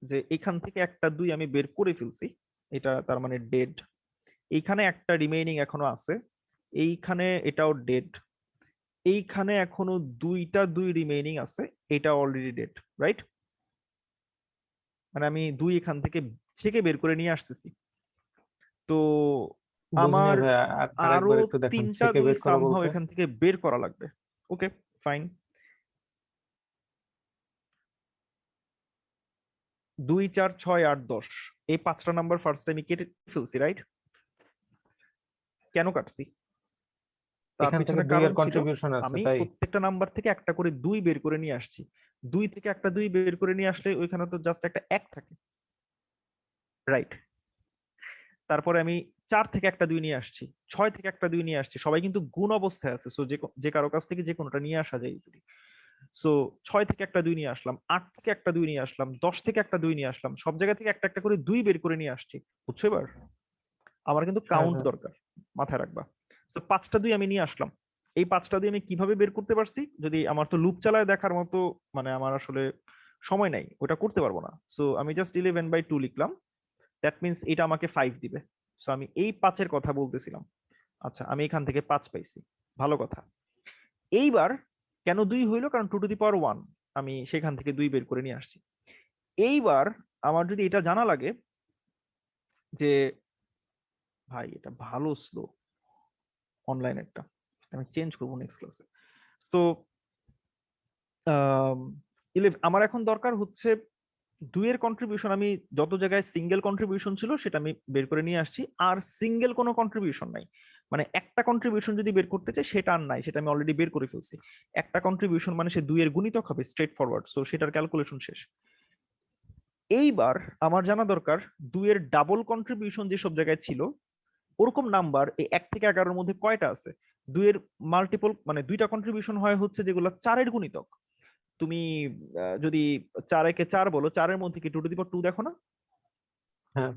যে এখান থেকে একটা 2 আমি বের করে ফেলছি, এটা তার মানে ডেড। এইখানে একটা রিমেইনিং এখনো আছে, এইখানে এটাও ডেড, এইখানে এখনো 2টা 2 রিমেইনিং আছে, এটা অলরেডি ডেড, রাইট? মানে আমি 2 এখান থেকে ছেকে বের করে নিয়ে আসতেছি। তো বুঝিনি আমার ভাই, আরো আরেকবার একটু দেখান, 3টা ছেকে 2 বের করা সামহাও বলতে। এখান থেকে বের করা লাগবে। ওকে, ফাইন। 2 4 6 8 10 এই 5টা নাম্বার ফার্স্ট আমি কেটে ফেলছি, রাইট? কেন কাটছি? তার এখান থেকে পিছনে 2 কারণ এর ছিল কন্ট্রিবিউশন আছে আমি তাই। প্রত্যেকটা নাম্বার থেকে একটা করে 2 বের করে নিয়ে আসছি। 2 থেকে একটা 2 বের করে নিয়ে আসলে ওইখানে তো জাস্ট একটা 1 থাকে, রাইট? তারপরে আমি 4 থেকে একটা 2 নিয়ে আসছি, 6 থেকে একটা 2 নিয়ে আসছি, সবাই কিন্তু গুণ অবস্থায় আছে, সো যে কারো কাছ থেকে যে কোনোটা নিয়ে আসা যায় ইজিলি। সো 6 থেকে একটা 2 নিয়ে আসলাম, 8 থেকে একটা 2 নিয়ে আসলাম, 10 থেকে একটা 2 নিয়ে আসলাম, সব জায়গা থেকে একটা একটা করে 2 বের করে নিয়ে আসছি। বুঝছো এবার? আমার কিন্তু হ্যাঁ কাউন্ট হ্যাঁ। দরকার, মাথায় রাখবা। তো 5টা 2 আমি নিয়ে আসলাম। এই 5টা 2 আমি কিভাবে বের করতে পারছি? যদি আমার তো লুপ চালায় দেখার মতো মানে আমার আসলে সময় নাই, ওটা করতে পারবো না। সো আমি জাস্ট 11/2 লিখলাম, দ্যাট মিনস এটা আমাকে 5 দিবে। সো আমি এই 5-এর কথা বলতেছিলাম। আচ্ছা, আমি এখান থেকে 5 পাইছি, ভালো কথা। এইবার কেন 2 হইলো? কারণ 2 টু দি পাওয়ার 1 আমি সেখান থেকে 2 বের করে নিয়ে আসছি। এইবার আমার যদি এটা জানা লাগে যে ভাই এটা ভালো স্লো অনলাইন একটা, আমি চেঞ্জ করবো নেক্সট ক্লাসে। তো আমার এখন দরকার হচ্ছে 2 এর কন্ট্রিবিউশন। আমি যত জায়গায় সিঙ্গেল কন্ট্রিবিউশন ছিল সেটা আমি বের করে নিয়ে আসছি, আর সিঙ্গেল কোনো কন্ট্রিবিউশন নাই। মানে একটা কন্ট্রিবিউশন যদি বের করতে চাই সেটা আর নাই, সেটা আমি অলরেডি বের করে ফেলছি। একটা কন্ট্রিবিউশন মানে সে 2 এর গুণিতক হবে, স্ট্রেট ফরওয়ার্ড, সো সেটার ক্যালকুলেশন শেষ। এইবার আমার জানা দরকার 2 এর ডাবল কন্ট্রিবিউশন যেসব জায়গায় ছিল ওরকম নাম্বার এই 1 থেকে 11-এর মধ্যে কয়টা আছে। 2 এর মাল্টিপল মানে 2টা কন্ট্রিবিউশন হয় হচ্ছে যেগুলো 4 এর গুণিতক। তুমি যদি 4 একে 4 বলো, 4-এর মধ্যে কি 2 টু দি পাওয়ার 2 দেখো না? হ্যাঁ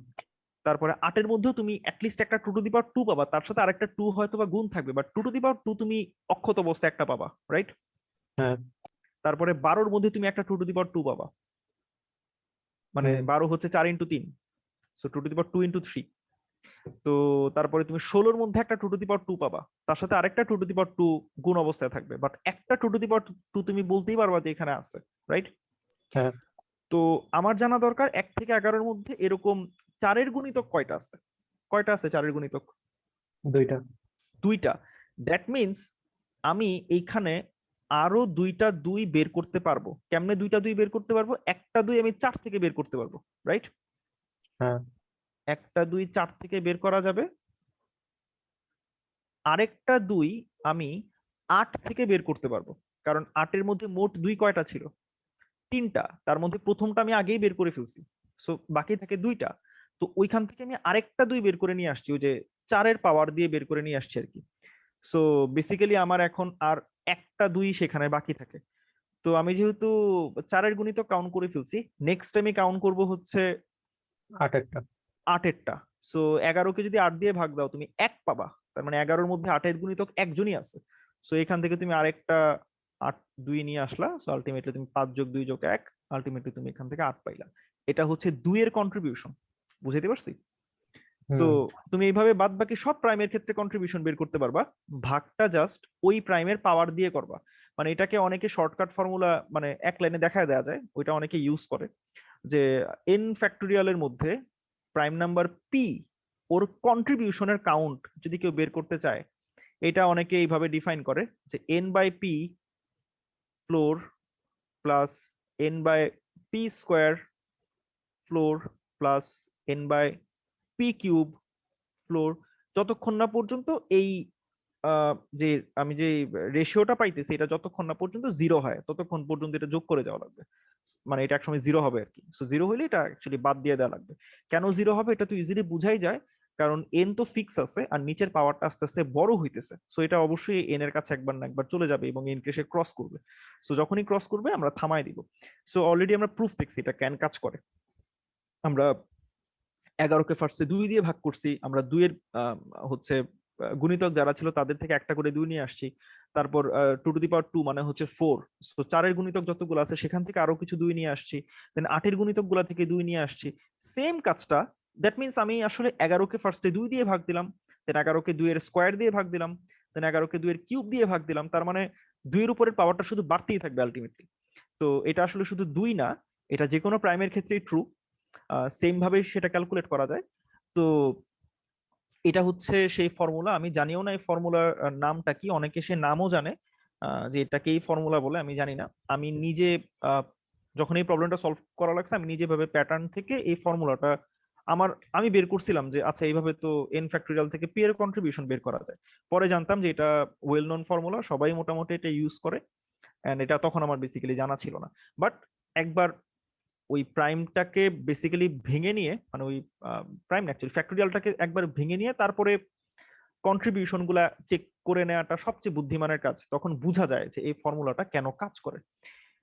তারপরে 8-এর মধ্যেও তুমি অ্যাটলিস্ট একটা 2 টু দি পাওয়ার 2 পাবা, তার সাথে আরেকটা 2 হয়তো বা গুণ থাকবে, বাট 2 টু দি পাওয়ার 2 তুমি অক্ষত অবস্থায় একটা পাবা, রাইট? হ্যাঁ। তারপরে 12-এর মধ্যে তুমি একটা 2 টু দি পাওয়ার 2 পাবা, মানে 12 হচ্ছে 4x3, so 2 two the power 2x3। তো তারপরে তুমি 16-এর মধ্যে একটা 2 টু দি পাওয়ার 2 পাবা, তার সাথে আরেকটা 2 টু দি পাওয়ার 2 গুণ অবস্থায় থাকবে, বাট একটা 2 টু দি পাওয়ার 2 তুমি বলতেই পারবা যে এখানে আছে, রাইট? হ্যাঁ। তো আমার জানা দরকার 1 থেকে 11-এর মধ্যে এরকম 4-এর গুণিতক কয়টা আছে। কয়টা আছে 4-এর গুণিতক? 2টা। 2টা। দ্যাট মিনস আমি এইখানে আরো 2টা 2 বের করতে পারবো। কেমনে 2টা 2 বের করতে পারবো? একটা 2 আমি 4 থেকে বের করতে পারবো, রাইট? হ্যাঁ। একটা 2 4 থেকে বের করা যাবে, আরেকটা 2 আমি 8 থেকে বের করতে পারবো, কারণ 8-এর মধ্যে মোট 2 কয়টা ছিল? 3টা। তার মধ্যে প্রথমটা আমি আগেই বের করে ফেলছি, সো বাকি থাকে 2টা। তো ওইখান থেকে আমি আরেকটা 2 বের করে নিয়ে আসছি, ওই যে 4-এর পাওয়ার দিয়ে বের করে নিয়ে আসছি আর কি। সো বেসিক্যালি আমার এখন আর একটা 2 সেখানে বাকি থাকে। তো আমি যেহেতু 4-এর গুণিতক কাউন্ট করে ফেলছি, নেক্সট আমি কাউন্ট করব হচ্ছে 8-এরটা। 8-এরটা। সো 11কে যদি 8 দিয়ে ভাগ দাও তুমি 1 পাবা, তার মানে 11-এর মধ্যে 8-এর গুণিতক একজনই আছে। সো এখান থেকে তুমি আরেকটা 8 2 নিয়ে আসলা, সো আলটিমেটলি তুমি 5 যোগ 2 যোগ 1, আলটিমেটলি তুমি এখান থেকে 8 পাইলা। এটা হচ্ছে 2 এর কন্ট্রিবিউশন, বুঝাইতে পারছি? তো তুমি এইভাবে বাদ বাকি সব প্রাইমের ক্ষেত্রে কন্ট্রিবিউশন বের করতে পারবা, ভাগটা জাস্ট ওই প্রাইমের পাওয়ার দিয়ে করবা। মানে এটাকে অনেকে শর্টকাট ফর্মুলা মানে এক লাইনে দেখায় দেওয়া যায়, ওইটা অনেকে ইউজ করে, যে n ফ্যাক্টোরিয়ালের মধ্যে প্রাইম নাম্বার p ওর কন্ট্রিবিউশনের কাউন্ট যদি কেউ বের করতে চায়, এটা অনেকে এইভাবে ডিফাইন করে যে n by p floor plus n by p square floor plus n by p cube floor, যতক্ষণ না পর্যন্ত এই যে আমি যে রেশিওটা পাইতেছি এটা যতক্ষণ না পর্যন্ত 0 হয় ততক্ষণ পর্যন্ত এটা যোগ করে যাওয়া লাগবে। মানে এটা একসময় 0 হবে আর কি। সো 0 হলে এটা অ্যাকচুয়ালি বাদ দিয়ে দেওয়া লাগবে। কেন 0 হবে এটা তো ইজিলি বুঝাই যায়, কারণ n তো ফিক্স আছে আর নিচের পাওয়ারটা আস্তে আস্তে বড় হইতেছে। সো এটা অবশ্যই n এর কাছে একবার না একবার চলে যাবে এবং n কে সে ক্রস করবে। সো যখনই ক্রস করবে আমরা থামায় দিব। সো অলরেডি আমরা প্রুফ দেখছি এটা কেন কাজ করে। আমরা 11কে ফার্স্টে 2 দিয়ে ভাগ করছি, আমরা 2 এর হচ্ছে গুণিতক যারা ছিল তাদের থেকে একটা করে 2 নিয়ে আসছি, তারপর 2 টু দি পাওয়ার 2 মানে হচ্ছে 4, সো 4 এর গুণিতক যতগুলো আছে সেখান থেকে আরো কিছু 2 নিয়ে আসছি, দেন 8 এর গুণিতক গুলা থেকে 2 নিয়ে আসছি। সেম কাজটা, দ্যাট মিন্স আমি আসলে 11কে ফার্স্টে 2 দিয়ে ভাগ দিলাম, দেন 11কে 2 এর স্কোয়ার দিয়ে ভাগ দিলাম, দেন 11কে 2 এর কিউব দিয়ে ভাগ দিলাম, তার মানে 2 এর উপরের পাওয়ারটা শুধু বাড়তেই থাকবে আলটিমেটলি। তো এটা আসলে শুধু 2 না, এটা যে কোনো প্রাইমের ক্ষেত্রেই ট্রু, সেম ভাবে সেটা ক্যালকুলেট করা যায়। তো এটা হচ্ছে সেই ফর্মুলা, আমি জানিও না এই ফর্মুলার নামটা কি, অনেকে সে নামও জানে যে এটাকে এই ফর্মুলা বলে, আমি জানি না। আমি নিজে যখন এই প্রবলেমটা সলভ করা লাগছে আমি নিজে ভাবে প্যাটার্ন থেকে এই ফর্মুলাটা আমি বের করছিলাম যে আচ্ছা এইভাবে তো n ফ্যাক্টোরিয়াল থেকে p এর কন্ট্রিবিউশন বের করা যায়। পরে জানতাম যে এটা ওয়েল নোন ফর্মুলা, সবাই মোটামুটি এটা ইউজ করে, এন্ড এটা তখন আমার বেসিক্যালি জানা ছিল না। বাট একবার ওই প্রাইমটাকে বেসিক্যালি ভেঙে নিয়ে, মানে ওই প্রাইম অ্যাকচুয়ালি ফ্যাক্টোরিয়ালটাকে একবার ভেঙে নিয়ে তারপরে কন্ট্রিবিউশন গুলা চেক করে নেওয়াটা সবচেয়ে বুদ্ধিমানের কাজ, তখন বোঝা যায় যে এই ফর্মুলাটা কেন কাজ করে।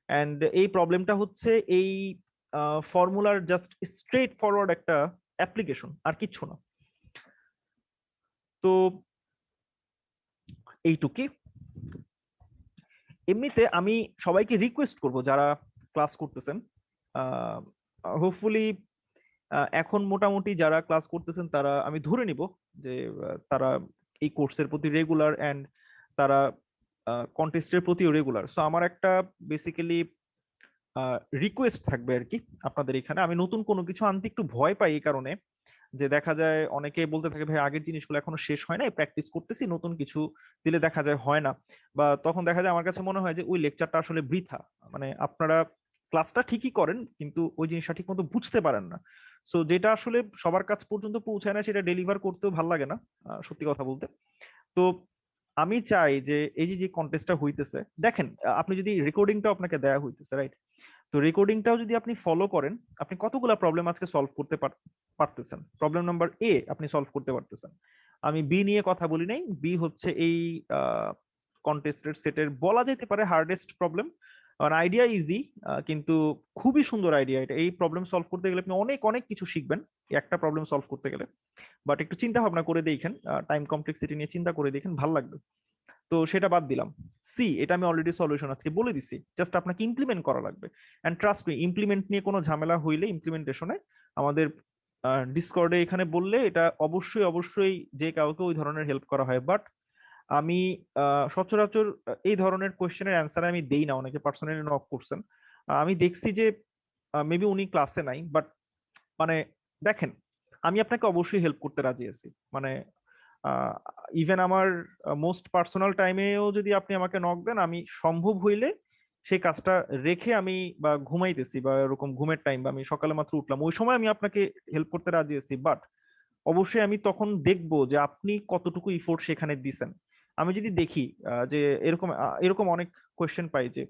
এন্ড এই প্রবলেমটা হচ্ছে এই ফর্মুলার জাস্ট স্ট্রেট ফরওয়ার্ড একটা অ্যাপ্লিকেশন, আর কিচ্ছু না। তো এইটুকুই। এমনিতে আমি সবাইকে রিকোয়েস্ট করব যারা ক্লাস করতেছেন, হোপফুলি এখন মোটামুটি যারা ক্লাস করতেছেন তারা, আমি ধরে নিব যে তারা এই কোর্সের প্রতি রেগুলার এন্ড তারা কন্টেস্টের প্রতিও রেগুলার। সো আমার একটা বেসিক্যালি রিকোয়েস্ট থাকবে আর কি আপনাদের এখানে। আমি নতুন কোনো কিছু আনতে একটু ভয় পাই এই কারণে যে দেখা যায় অনেকে বলতে থাকে ভাই আগের জিনিসগুলো এখনো শেষ হয় না, প্র্যাকটিস করতেছি, নতুন কিছু দিলে দেখা যায় হয় না, বা তখন দেখা যায় আমার কাছে মনে হয় যে ওই লেকচারটা আসলে বৃথা, মানে আপনারা ক্লাসটা ঠিকই করেন কিন্তু ওই জিনিসটা ঠিক মতো বুঝতে পারেন না। সো যেটা আসলে সবার কাছ পর্যন্ত পৌঁছায় না সেটা ডেলিভার করতেও ভালো লাগে না, সত্যি কথা বলতে। তো আমি চাই যে এই যে কন্টেস্টটা হইতেছে, দেখেন আপনি যদি রেকর্ডিংটা আপনাকে দেয়া হইতেছে, রাইট? তো রেকর্ডিংটাও যদি আপনি ফলো করেন, আপনি কতগুলা প্রবলেম আজকে সলভ করতে পারতেছেন। প্রবলেম নাম্বার এ আপনি সলভ করতে পারতেছেন। আমি বি নিয়ে কথা বলি নাই, বি হচ্ছে এই কন্টেস্টেড সেটের বলা যেতে পারে হার্ডেস্ট প্রবলেম। আইডিয়া ইজি, কিন্তু খুবই সুন্দর আইডিয়া এটা। এই প্রবলেম সলভ করতে গেলে আপনি অনেক অনেক কিছু শিখবেন একটা প্রবলেম সলভ করতে গেলে। বাট একটু চিন্তা ভাবনা করে দেখেন, টাইম কমপ্লেক্সিটি নিয়ে চিন্তা করে দেখেন, ভালো লাগবে। তো সেটা বাদ দিলাম। সি, এটা আমি অলরেডি সলিউশন আজকে বলে দিছি, জাস্ট আপনাকে ইমপ্লিমেন্ট করা লাগবে। এন্ড ট্রাস্ট মি, ইমপ্লিমেন্ট নিয়ে কোনো ঝামেলা হইলে ইমপ্লিমেন্টেশনে আমাদের ডিসকর্ডে এখানে বললে এটা অবশ্যই অবশ্যই যে কাউকে ওই ধরনের হেল্প করা হয়। বাট আমি সচরাচর এই ধরনের কোয়েশ্চেনের অ্যান্সার আমি দেই না, অনেকে পার্সোনালি নক করছেন, আমি দেখছি যে মেবি উনি ক্লাসে নাই, বাট মানে দেখেন আমি আপনাকে অবশ্যই হেল্প করতে রাজি আছি। মানে ইভেন আমার মোস্ট পার্সোনাল টাইমেও যদি আপনি আমাকে নক দেন, আমি সম্ভব হইলে সেই কাজটা রেখে আমি বা ঘুমাইতেছি বা এরকম ঘুমের টাইম বা আমি সকালে মাত্র উঠলাম ওই সময় আমি আপনাকে হেল্প করতে রাজি আছি। বাট অবশ্যই আমি তখন দেখবো যে আপনি কতটুকু ইফোর্ট সেখানে দিছেন। আমি যদি দেখি যে এরকম এরকম অনেক কোয়েশ্চেন পাই যে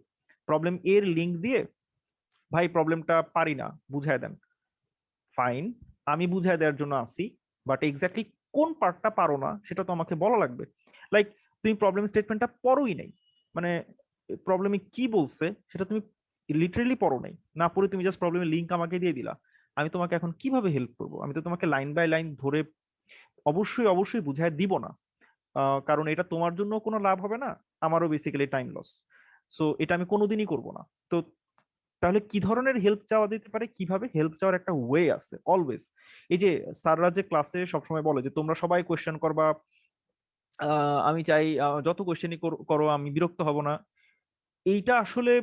প্রবলেম এর লিঙ্ক দিয়ে ভাই প্রবলেমটা পারি না, বুঝায় দেন। ফাইন, আমি বুঝায় দেওয়ার জন্য আছি, বাট এক্স্যাক্টলি কোন পার্টটা পারো না সেটা তো আমাকে বলা লাগবে। লাইক তুমি প্রবলেম স্টেটমেন্টটা পড়োই নাই, মানে প্রবলেমে কি বলছে সেটা তুমি লিটারেলি পড়ো নাই, না পড়ে তুমি জাস্ট প্রবলেমের লিঙ্ক আমাকে দিয়ে দিলা, আমি তোমাকে এখন কিভাবে হেল্প করব? আমি তো তোমাকে লাইন বাই লাইন ধরে অবশ্যই অবশ্যই বুঝায় দিব না, কারণ এটা তোমার জন্য কোনো লাভ হবে না, আমারও বেসিক্যালি টাইম লস। সো এটা আমি কোনোদিনই করব না। তো তাহলে কি ধরনের হেল্প চাওয়া যেতে পারে, কিভাবে হেল্প চাওয়ার একটা ওয়ে আছে অলওয়েজ। এই যে স্যাররা যে ক্লাসে সবসময় বলে যে তোমরা সবাই কোয়েশ্চেন করবা, আমি চাই যত কোয়েশ্চেনই করো, আমি বিরক্ত হব না, এইটা আসলে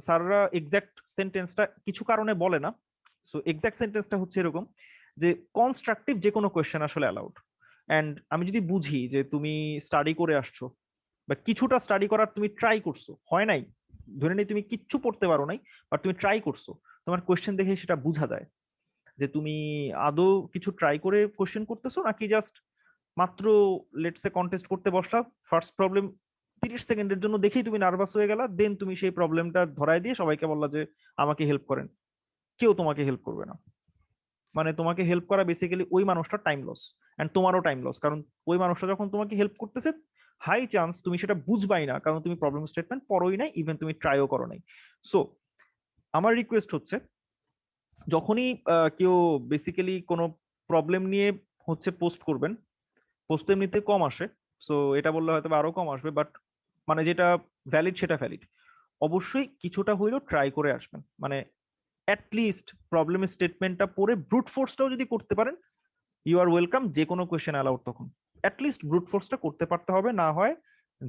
স্যাররা এক্সাক্ট সেন্টেন্সটা কিছু কারণে বলে না। সো এক্সাক্ট সেন্টেন্সটা হচ্ছে এরকম যে কনস্ট্রাকটিভ যে কোনো কোয়েশ্চেন আসলে অ্যালাউড। অ্যান্ড আমি যদি বুঝি যে তুমি স্টাডি করে আসছো বা কিছুটা স্টাডি করার তুমি ট্রাই করছো, হয় নাই, ধরে নেই তুমি কিচ্ছু পড়তে পারো নাই, বাট তুমি ট্রাই করছো, তোমার কোয়েশ্চেন দেখে সেটা বোঝা যায় যে তুমি আদৌ কিছু ট্রাই করে কোয়েশ্চেন করতেছো নাকি জাস্ট মাত্র লেটসে কন্টেস্ট করতে বসলা, ফার্স্ট প্রবলেম 30 সেকেন্ডের জন্য দেখেই তুমি নার্ভাস হয়ে গেলা, দেন তুমি সেই প্রবলেমটা ধরায় দিয়ে সবাইকে বললা যে আমাকে হেল্প করেন, কেউ তোমাকে হেল্প করবে না। মানে তোমাকে হেল্প করা বেসিক্যালি ওই মানুষটা টাইম লস, এন্ড তোমারও টাইম লস, কারণ ওই মানুষটা যখন তোমাকে হেল্প করতেছে হাই চান্স তুমি সেটা বুঝবাই না, কারণ তুমি প্রবলেম স্টেটমেন্ট পড়োই নাই, ইভেন তুমি ট্রাইও করো নাই। সো আমার রিকোয়েস্ট হচ্ছে, যখনই কেউ বেসিক্যালি কোনো প্রবলেম নিয়ে হচ্ছে পোস্ট করবেন, পোস্ট এমনিতে কম আসে, সো এটা বললে হয়তো আরো কম আসবে, বাট মানে যেটা ভ্যালিড সেটা ভ্যালিড, অবশ্যই কিছুটা হইলেও ট্রাই করে আসবেন। মানে অ্যাটলিস্ট প্রবলেম স্টেটমেন্টটা পড়ে ব্রুট ফোর্সটাও যদি করতে পারেন, ইউ আর ওয়েলকাম, যে কোনো কোয়েশ্চেন অ্যালাউড তখন। অ্যাটলিস্ট ব্রুট ফোর্সটা করতে পারতে হবে, না হয়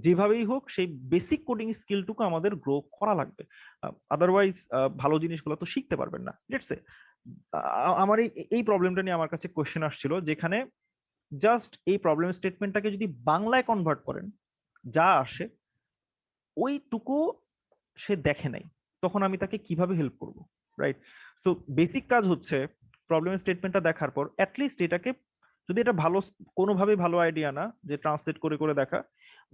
যেভাবেই হোক সেই বেসিক কোডিং স্কিলটুকু আমাদের গ্রো করা লাগবে, আদারওয়াইজ ভালো জিনিসগুলো তো শিখতে পারবেন না। লেটস সে আমার এই প্রবলেমটা নিয়ে আমার কাছে কোয়েশ্চেন আসছিল, যেখানে জাস্ট এই প্রবলেম স্টেটমেন্টটাকে যদি বাংলায় কনভার্ট করেন, যা আসে ওইটুকু সে দেখে নাই, তখন আমি তাকে কিভাবে হেল্প করব? রাইট? তো বেসিক কাজ হচ্ছে প্রবলেম স্টেটমেন্টটা দেখার পর অ্যাটলিস্ট এটাকে, যদি এটা ভালো কোনোভাবে ভালো আইডিয়া না যে ট্রান্সলেট করে করে দেখা,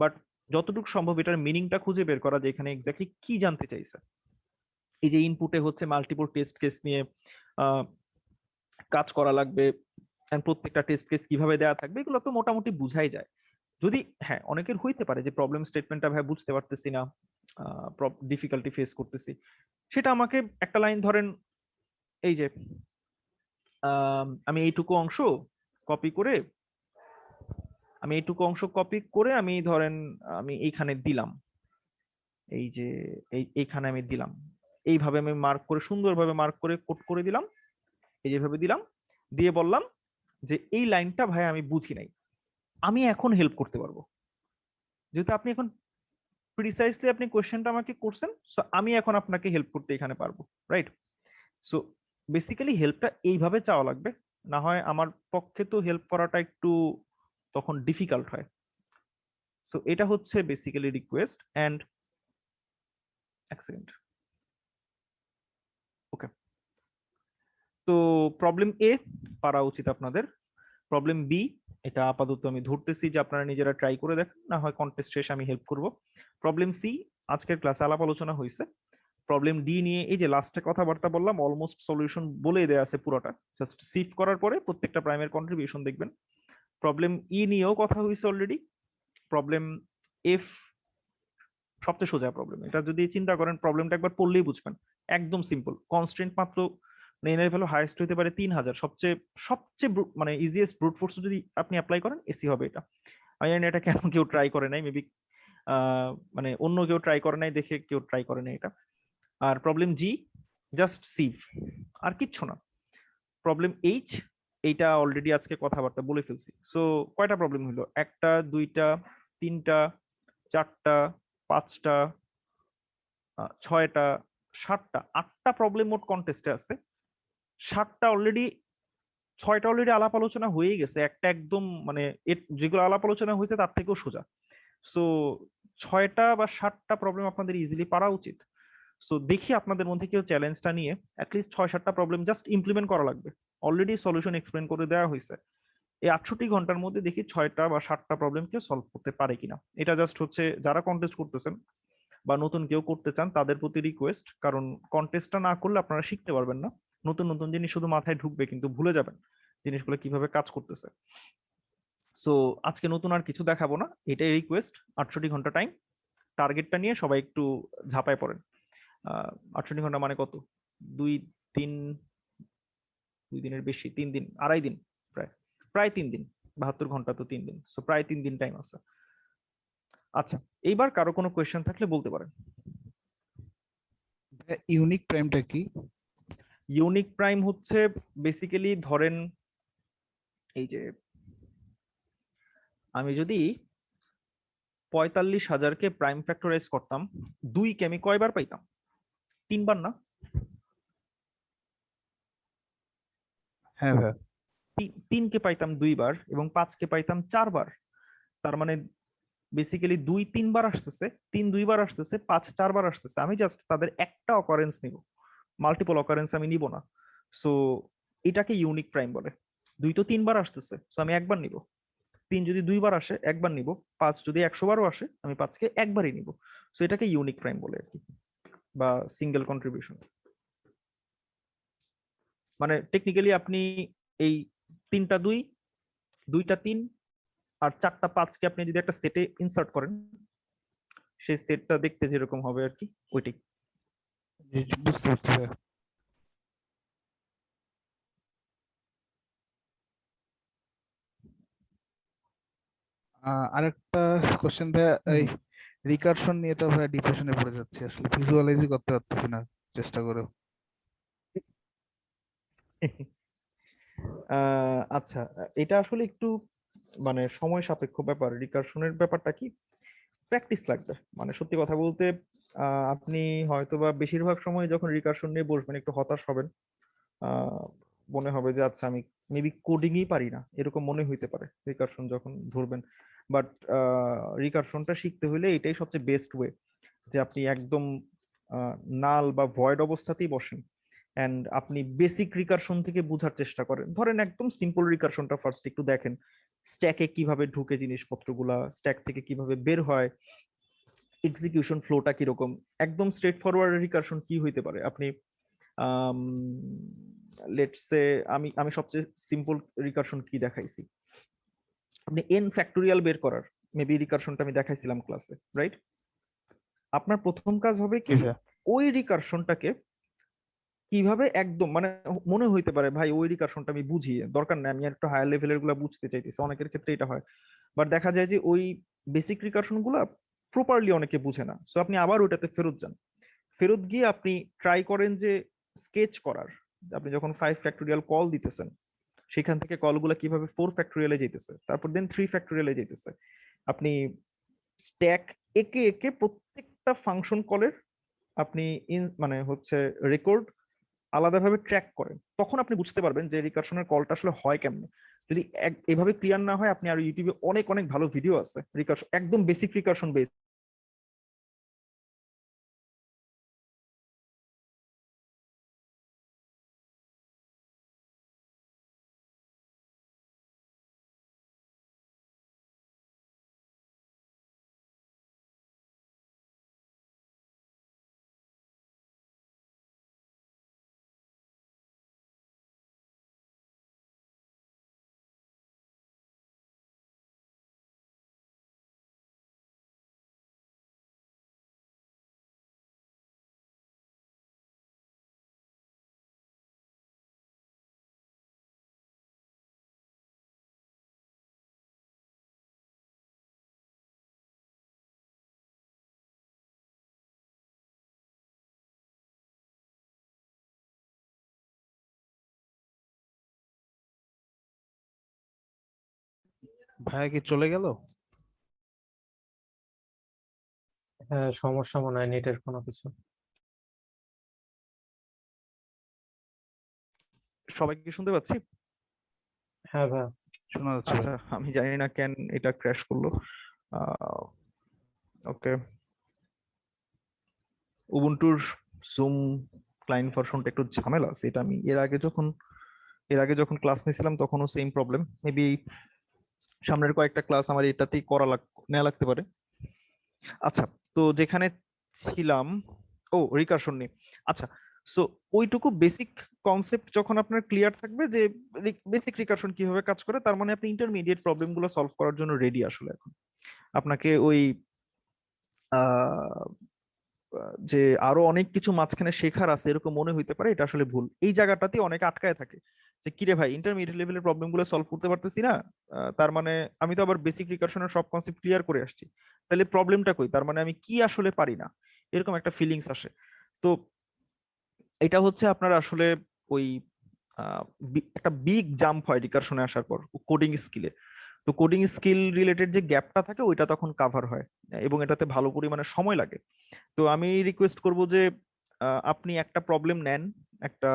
বাট যতটুকু সম্ভব এটার মিনিংটা খুঁজে বের করা যে এখানে এক্স্যাক্টলি কি জানতে চাইছে। এই যে ইনপুটে হচ্ছে মাল্টিপল টেস্ট কেস নিয়ে কাজ করা লাগবে, and প্রত্যেকটা টেস্ট কেস কিভাবে দেওয়া থাকবে, এগুলো তো মোটামুটি বুঝাই যায়। যদি হ্যাঁ, অনেকের হইতে পারে যে প্রবলেম স্টেটমেন্টটা ভাই বুঝতে পারতেছি না, ডিফিকাল্টি ফেস করতেছি, সেটা আমাকে একটা লাইন ধরেন, এই যে আমি এইটুকু অংশ কপি করে, আমি ধরেন আমি এইখানে দিলাম, এই যে এইখানে আমি দিলাম, এইভাবে আমি মার্ক করে সুন্দরভাবে মার্ক করে কোট করে দিলাম, এই যেভাবে দিলাম, দিয়ে বললাম যে এই লাইনটা ভাই আমি বুঝি নাই, আমি এখন হেল্প করতে পারবো, যেহেতু আপনি এখন প্রিসাইসলি আপনি কোয়েশ্চেনটা আমাকে করছেন, সো আমি এখন আপনাকে হেল্প করতে এখানে পারবো। রাইট? সো বেসিক্যালি হেল্পটা এইভাবে চাওয়া লাগবে, না হয় আমার পক্ষে তো হেল্প করাটা একটু তখন ডিফিকাল্ট হয়। সো এটা হচ্ছে বেসিক্যালি রিকোয়েস্ট। এন্ড এক সেকেন্ড, ওকে। তো প্রবলেম এ পারা উচিত আপনাদের। প্রবলেম বি, এটা আপাতত আমি ধরতেছি যে আপনারা নিজেরা ট্রাই করে দেখেন, না হয় কন্টেস্ট শেষে আমি হেল্প করব। প্রবলেম সি আজকের ক্লাসে আলাপ আলোচনা হয়েছে। প্রবলেম ডি নিয়ে এই যে লাস্টে কথাবার্তা বললাম, অলমোস্ট সলিউশন বলে দেয়া আছে পুরোটা, জাস্ট সিফট করার পরে প্রত্যেকটা প্রাইমের কন্ট্রিবিউশন দেখবেন। প্রবলেম ই নিয়েও কথা হয়েছে অলরেডি। প্রবলেম এফ সবচেয়ে সোজা প্রবলেম, এটা যদি চিন্তা করেন প্রবলেমটা একবার পড়লেই বুঝবেন, একদম সিম্পল। কনস্ট্রেন্ট মাত্র এর ভ্যালু হাইয়েস্ট হতে পারে 3000, সবচেয়ে সবচেয়ে মানে ইজিয়েস্ট ব্রুট ফোর্স যদি আপনি অ্যাপ্লাই করেন এসি হবে এটা। আমি জানি এটা কেন কেউ ট্রাই করে নাই, মেবি মানে অন্য কেউ ট্রাই করে নাই দেখে কেউ ট্রাই করে নাই এটা। আর প্রবলেম জি জাস্ট সিভ, আর কিচ্ছু না। প্রবলেম এইচ, এইটা অলরেডি আজকে কথাবার্তা বলে ফেলছি। সো কয়টা প্রবলেম হলো? একটা, দুইটা, তিনটা, চারটা, পাঁচটা, ছয়টা, সাতটা, আটটা প্রবলেম মোট কন্টেস্টে আছে। সাতটা অলরেডি, ছয়টা অলরেডি আলাপ আলোচনা হয়ে গেছে, একটা একদম মানে যেগুলো আলাপ আলোচনা হয়েছে তার থেকেও সোজা। সো 6টা বা 7টা প্রবলেম আপনাদের ইজিলি পারা উচিত। সো দেখি আপনাদের মধ্যে কেউ চ্যালেঞ্জটা নিয়ে অ্যাটলিস্ট 6-7টা প্রবলেম জাস্ট ইমপ্লিমেন্ট করা লাগবে, অলরেডি সলিউশন এক্সপ্লেন করে দেওয়া হয়েছে। এই 68 ঘন্টার মধ্যে দেখি 6টা বা 7টা প্রবলেম কেউ সলভ করতে পারে কিনা। এটা জাস্ট হচ্ছে যারা কন্টেস্ট করতেছেন বা নতুন কেউ করতে চান তাদের প্রতি রিকোয়েস্ট, কারণ কন্টেস্টটা না করলে আপনারা শিখতে পারবেন না, নতুন নতুন জিনিস শুধু মাথায় ঢুকবে কিন্তু ভুলে যাবেন জিনিসগুলো কিভাবে কাজ করতেছে। সো আজকে নতুন আর কিছু দেখাবো না, এটাই রিকোয়েস্ট। 68 ঘন্টা টাইম, টার্গেটটা নিয়ে সবাই একটু ঝাঁপায় পড়েন। 68 ঘন্টা মানে কত? 2, 3, 2 দিনের বেশি, 3 দিন, আড়াই দিন, প্রায় 3 দিন, 72 ঘন্টা তো 3 দিন, সো প্রায় 3 দিন টাইম আছে। আচ্ছা, এইবার কারো কোনো কোয়েশ্চেন থাকলে বলতে পারেন। ইউনিক প্রাইমটা কি? ইউনিক প্রাইম হচ্ছে বেসিক্যালি ধরেন এই যে আমি যদি 45,000-কে প্রাইম ফ্যাক্টরাইজ করতাম, 2-কে আমি কয়বার পাইতাম? 3 বার না? হ্যাঁ ভাইয়া। 3-কে পাইতাম 2 বার এবং 5-কে পাইতাম 4 বার। তার মানে বেসিক্যালি 2 3 বার আসতেছে, 3 2 বার আসতেছে, 5 4 বার আসতেছে। আমি জাস্ট তাদের একটা অকারেন্স নিব, মাল্টিপল অকারেন্স আমি নিব না। সো এটাকে ইউনিক প্রাইম বলে। 2 তো 3 বার আসতেছে, সো আমি একবার নিব। 3 যদি 2 বার আসে একবার নিব, 5 যদি 100 বারও আসে আমি 5-কে একবারই নিব। সো এটাকে ইউনিক প্রাইম বলে আর কি, বা সিঙ্গেল কন্ট্রিবিউশন। মানে টেকনিক্যালি আপনি এই 3টা 2, 2টা 3 আর 4টা 5-কে আপনি যদি একটা সেটে ইনসার্ট করেন, সেই সেটটা দেখতে যেরকম হবে আর কি, ওইটাই। বুঝতে পারছি ভাইয়া। আরেকটা কোশ্চেন ভাইয়া, এই রিকারশন নিয়ে তো ভাইয়া ডিপ্রেশনে পড়ে যাচ্ছে, আসলে ভিজুয়ালাইজই করতে পারতেছি না চেষ্টা করেও। আচ্ছা, এটা আসলে একটু মানে সময় সাপেক্ষ ব্যাপার। রিকারশনের ব্যাপারটা কি, প্র্যাকটিস লাগবে। মানে সত্যি কথা বলতে আপনি হয়তোবা বেশিরভাগ সময় যখন রিকারশন নিয়ে বসবেন একটু হতাশ হবেন, মনে হবে যে আচ্ছা আমি মেবি কোডিংই পারি না, এরকম মনে হইতে পারে রিকারশন যখন ধরবেন। বাট রিকারশনটা শিখতে হলে এটাই সবচেয়ে বেস্ট ওয়ে, যে আপনি একদম নাল বা ভয়েড অবস্থাতেই বসেন এন্ড আপনি বেসিক রিকারশন থেকে বোঝার চেষ্টা করেন। ধরেন একদম সিম্পল রিকারশনটা ফার্স্ট একটু দেখেন, স্ট্যাকে কিভাবে ঢুকে জিনিসপত্রগুলা, স্ট্যাক থেকে কিভাবে বের হয়, এক্সিকিউশন ফ্লোটা কিরকম। একদম স্ট্রেট ফরওয়ার্ড রিকারশন কি হইতে পারে, আপনি লেটস সে আমি সবচেয়ে সিম্পল রিকারশন কি দেখাইছি, আপনি এন ফ্যাক্টোরিয়াল বের করার মেবি রিকারশনটা আমি দেখাইছিলাম ক্লাসে, রাইট? আপনার প্রথম কাজ হবে কি, ওই রিকারশনটাকে কিভাবে একদম মানে মনে হইতে পারে ভাই ওই রিকারশনটা আমি বুঝি, দরকার নেই, আমি একটু হায়ার লেভেলের গুলা বুঝতে চাইতেছি, অনেকের ক্ষেত্রে এটা হয়। বাট দেখা যায় যে ওই বেসিক রিকারশন গুলা প্রপারলি অনেকে বুঝে না। সো আপনি আবার ওইটাতে ফেরত যান, ফেরত গিয়ে আপনি ট্রাই করেন যে স্কেচ করার। আপনি যখন 5 ফ্যাক্টোরিয়াল কল দিতেছেন, সেখান থেকে কলগুলো কিভাবে 4 ফ্যাক্টোরিয়ালে যেতেছে, তারপর দেন 3 ফ্যাক্টোরিয়ালে যেতেছে, আপনি স্ট্যাক একে একে প্রত্যেকটা ফাংশন কলের আপনি মানে হচ্ছে রেকর্ড আলাদাভাবে ট্র্যাক করেন, তখন আপনি বুঝতে পারবেন যে রিকারশনের কলটা আসলে হয় কেমনে। যদি এভাবে ক্লিয়ার না হয়, আপনি আর ইউটিউবে অনেক অনেক ভালো ভিডিও আছে রিকারশন, একদম বেসিক রিকারশন বেস। ভাইয়া কি চলে গেল? হ্যাঁ, সমস্যা মনে হয় নেটের কোনো কিছু। সবাইকে শুনতে পাচ্ছি? হ্যাঁ ভাইয়া। শোনা যাচ্ছে আচ্ছা, আমি জানি না কেন এটা ক্র্যাশ করলো। ওকে, উবুন্টুর জুম ক্লায়েন্ট ভার্সনটা একটু ঝামেলা আছে, এটা আমি এর আগে যখন ক্লাস নিয়েছিলাম তখনও সেম প্রবলেম। মেবি সামনের কয়েকটা ক্লাস আমার এটাতেই নেওয়া লাগতে পারে। আচ্ছা, তো যেখানে ছিলাম, ও রিকারশন নিয়ে। আচ্ছা, সো ওইটুকু বেসিক কনসেপ্ট যখন আপনার ক্লিয়ার থাকবে যে বেসিক রিকারশন কিভাবে কাজ করে, তার মানে আপনি ইন্টারমিডিয়েট প্রবলেমগুলো সলভ করার জন্য রেডি। আসলে এখন আপনাকে ওই আহ, যে আরো অনেক কিছু মাঝখানে শেখার আছে এরকম মনে হইতে পারে, এটা আসলে ভুল। এই জায়গাটাতে অনেক আটকায় থাকে যে কিরে ভাই ইন্টারমিডিয়েট লেভেলের প্রবলেম গুলো সলভ করতে পারতেছি না, তার মানে আমি তো আবার বেসিক রিকারশনের সব কনসেপ্ট ক্লিয়ার করে আসছি, তাহলে প্রবলেমটা কই, তার মানে আমি কি আসলে পারি না, এরকম একটা ফিলিংস আসে। তো এটা হচ্ছে আপনার আসলে ওই একটা বিগ জাম্প হয় রিকারশনে আসার পর কোডিং স্কিলে। তো কোডিং স্কিল রিলেটেড যে গ্যাপটা থাকে ওইটা তখন কাভার হয়, এবং এটাতে ভালো পরিমাণে সময় লাগে। তো আমি রিকোয়েস্ট করব যে আপনি একটা প্রবলেম নেন, একটা